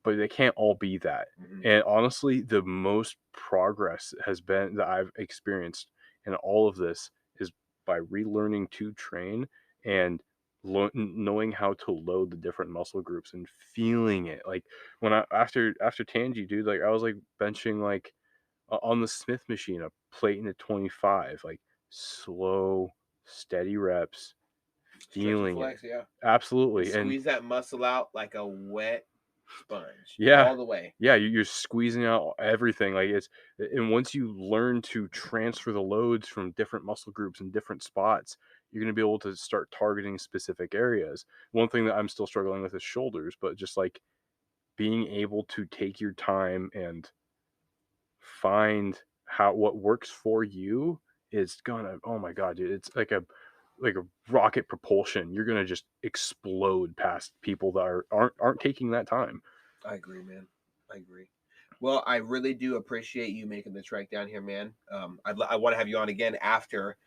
but they can't all be that. And honestly, the most progress has been that I've experienced in all of this is by relearning to train and knowing how to load the different muscle groups and feeling it. Like when after Tangi, dude, like I was like benching like on the Smith machine a plate in a 25, like slow, steady reps, feeling it. Absolutely. And squeeze that muscle out like a wet sponge. Yeah, all the way. Yeah, you're squeezing out everything. Like and once you learn to transfer the loads from different muscle groups and different spots, you're going to be able to start targeting specific areas. One thing that I'm still struggling with is shoulders, but just like being able to take your time and find what works for you is gonna, oh my God, dude, it's like a rocket propulsion. You're gonna just explode past people that aren't taking that time. I agree, man. I agree. Well, I really do appreciate you making the trek down here, man. I want to have you on again after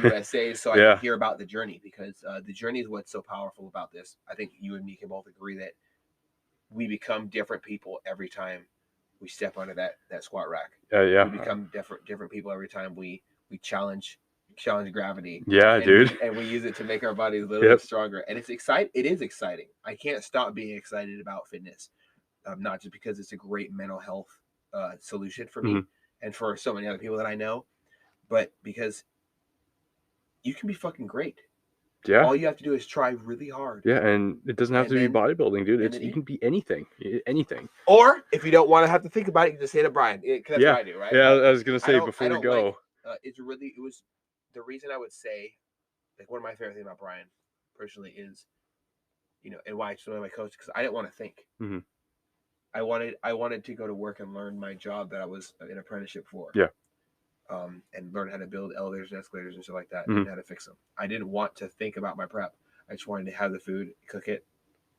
USA so I can hear about the journey, because the journey is what's so powerful about this. I think you and me can both agree that we become different people every time we step under that squat rack. We become different people every time we challenge gravity. Yeah, dude. And we use it to make our bodies a little bit stronger. And it's exciting. It is exciting. I can't stop being excited about fitness. Not just because it's a great mental health solution for me and for so many other people that I know, but because you can be fucking great. Yeah. All you have to do is try really hard. Yeah, and it doesn't have to be bodybuilding, dude. You can be anything. Or if you don't want to have to think about it, you can just say to Brian. That's what I do, right? Yeah, I was gonna say before we go. It was the reason I would say, like, one of my favorite things about Brian personally is, and why he's one of my coaches, because I didn't want to think. Mm-hmm. I wanted to go to work and learn my job that I was in apprenticeship for. Yeah. And learn how to build elevators and escalators and stuff like that, and how to fix them. I didn't want to think about my prep. I just wanted to have the food, cook it,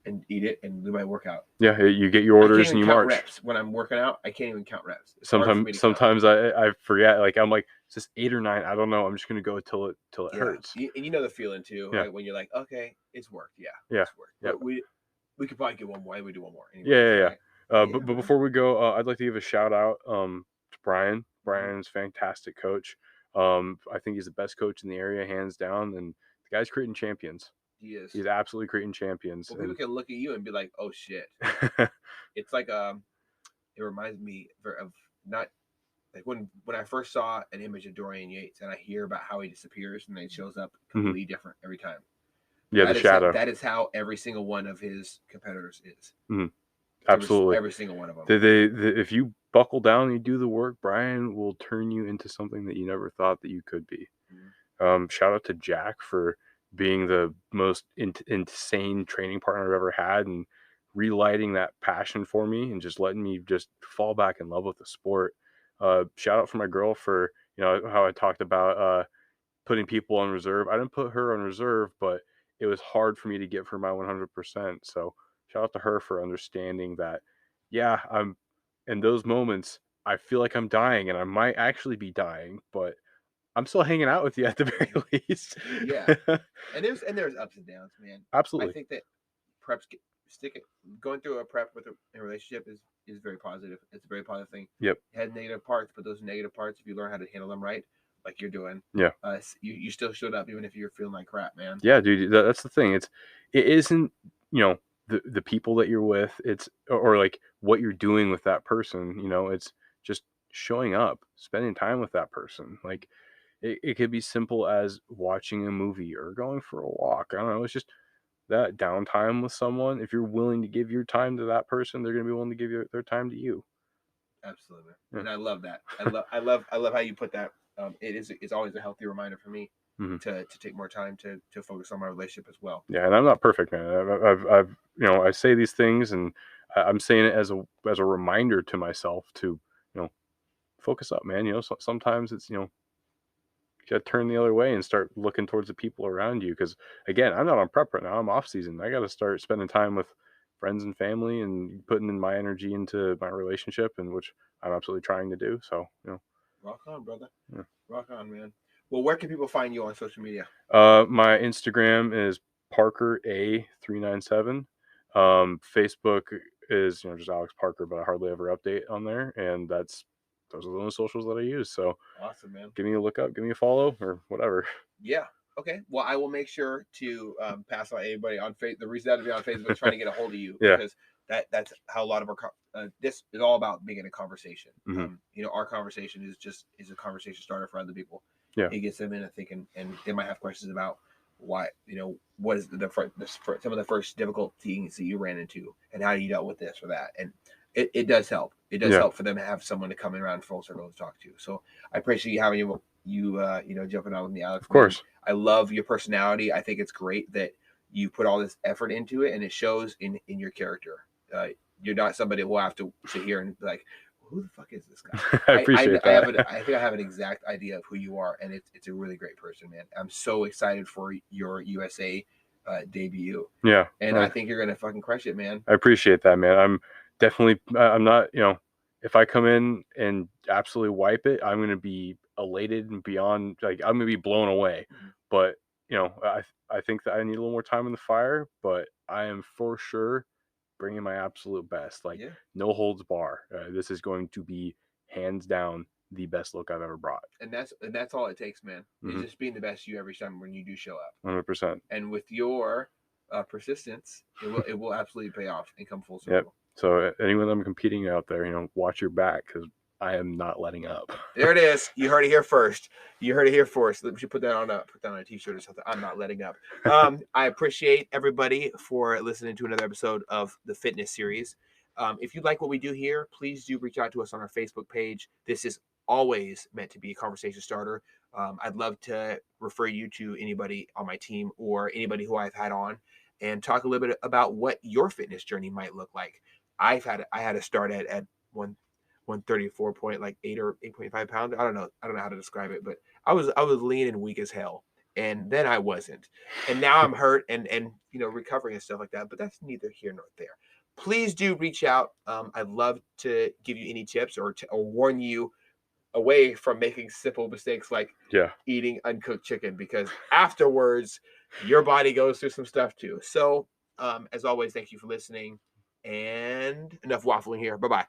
and eat it, and do my workout. Yeah, you get your orders and you march. Reps. When I'm working out, I can't even count reps. Sometimes I forget. Like I'm like, it's just 8 or 9. I don't know. I'm just gonna go till it hurts. And you know the feeling too, right? When you're like, okay, it's worked. It's worked. Yeah. But we could probably get one more. We do one more. Anyway, Right? But before we go, I'd like to give a shout out to Brian. Brian's fantastic coach. I think he's the best coach in the area, hands down. And the guy's creating champions. He is. He's absolutely creating champions. Well, people can look at you and be like, "Oh shit!" It's like it reminds me of not like when I first saw an image of Dorian Yates and I hear about how he disappears and then he shows up completely different every time. Yeah, the shadow. That is how every single one of his competitors is. Mm-hmm. Absolutely, every single one of them. If you buckle down and you do the work, Brian will turn you into something that you never thought that you could be. Shout out to Jack for being the most insane training partner I've ever had, and relighting that passion for me and just letting me just fall back in love with the sport. Shout out for my girl for, how I talked about putting people on reserve. I didn't put her on reserve, but it was hard for me to give her my 100%. So shout out to her for understanding that, yeah, I'm in those moments, I feel like I'm dying and I might actually be dying, but I'm still hanging out with you at the very least. Yeah. And there's ups and downs, man. I Absolutely. think that preps going through a prep with a relationship is very positive. It's a very positive thing. Yep. It had negative parts, but those negative parts, if you learn how to handle them right, like you're doing, Yeah. You still showed up even if you're feeling like crap, man. Yeah, dude, that's the thing. It isn't, the people that you're with, it's or like what you're doing with that person, it's just showing up, spending time with that person. Like it could be simple as watching a movie or going for a walk. I don't know. It's just that downtime with someone. If you're willing to give your time to that person, they're going to be willing to give their time to you. Absolutely. Yeah. And I love that. I love how you put that. It's always a healthy reminder for me to take more time to focus on my relationship as well. Yeah. And I'm not perfect, man. I've I say these things and I'm saying it as a reminder to myself to, focus up, man. Sometimes it's, you got to turn the other way and start looking towards the people around you. Because again, I'm not on prep right now. I'm off season. I got to start spending time with friends and family and putting in my energy into my relationship, and which I'm absolutely trying to do. So, rock on, brother. Yeah. Rock on, man. Well, where can people find you on social media? My Instagram is Parker A397. Facebook is, just Alex Parker, but I hardly ever update on there. And those are the only socials that I use. So awesome, man. Give me a look up, give me a follow, or whatever. Yeah. Okay. Well, I will make sure to pass on anybody on Facebook. The reason that to be on Facebook is trying to get a hold of you because that's how a lot of our this is all about being in a conversation. Our conversation is a conversation starter for other people. Yeah. It gets them in thinking, and they might have questions about why, what is some of the first difficult things that you ran into and how you dealt with this or that. And it does help. It does help for them to have someone to come around full circle to talk to. So I appreciate you having you jumping on with me, Alex. Of course. I love your personality. I think it's great that you put all this effort into it, and it shows in your character. You're not somebody who will have to sit here and be like, who the fuck is this guy? I appreciate that. I think I have an exact idea of who you are, and it's a really great person, man. I'm so excited for your USA debut. Yeah. And I think you're going to fucking crush it, man. I appreciate that, man. I'm not, if I come in and absolutely wipe it, I'm going to be elated and beyond, like, I'm going to be blown away. But, I think that I need a little more time in the fire, but I am for sure bringing my absolute best. Like, no holds bar. This is going to be hands down the best look I've ever brought. And that's all it takes, man. It's just being the best you every time when you do show up. 100%. And with your persistence, it will absolutely pay off and come full circle. Yep. So anyone I'm competing out there, watch your back, because I am not letting up. There it is. You heard it here first. You heard it here first. Let me put that on a t-shirt or something. I'm not letting up. I appreciate everybody for listening to another episode of the Fitness Series. If you like what we do here, please do reach out to us on our Facebook page. This is always meant to be a conversation starter. I'd love to refer you to anybody on my team or anybody who I've had on and talk a little bit about what your fitness journey might look like. I had to start at 134.8 or 8.5 pounds. I don't know how to describe it, but I was lean and weak as hell. And then I wasn't. And now I'm hurt and recovering and stuff like that. But that's neither here nor there. Please do reach out. I'd love to give you any tips or warn you away from making simple mistakes like eating uncooked chicken, because afterwards your body goes through some stuff too. So as always, thank you for listening, and enough waffling here. Bye-bye.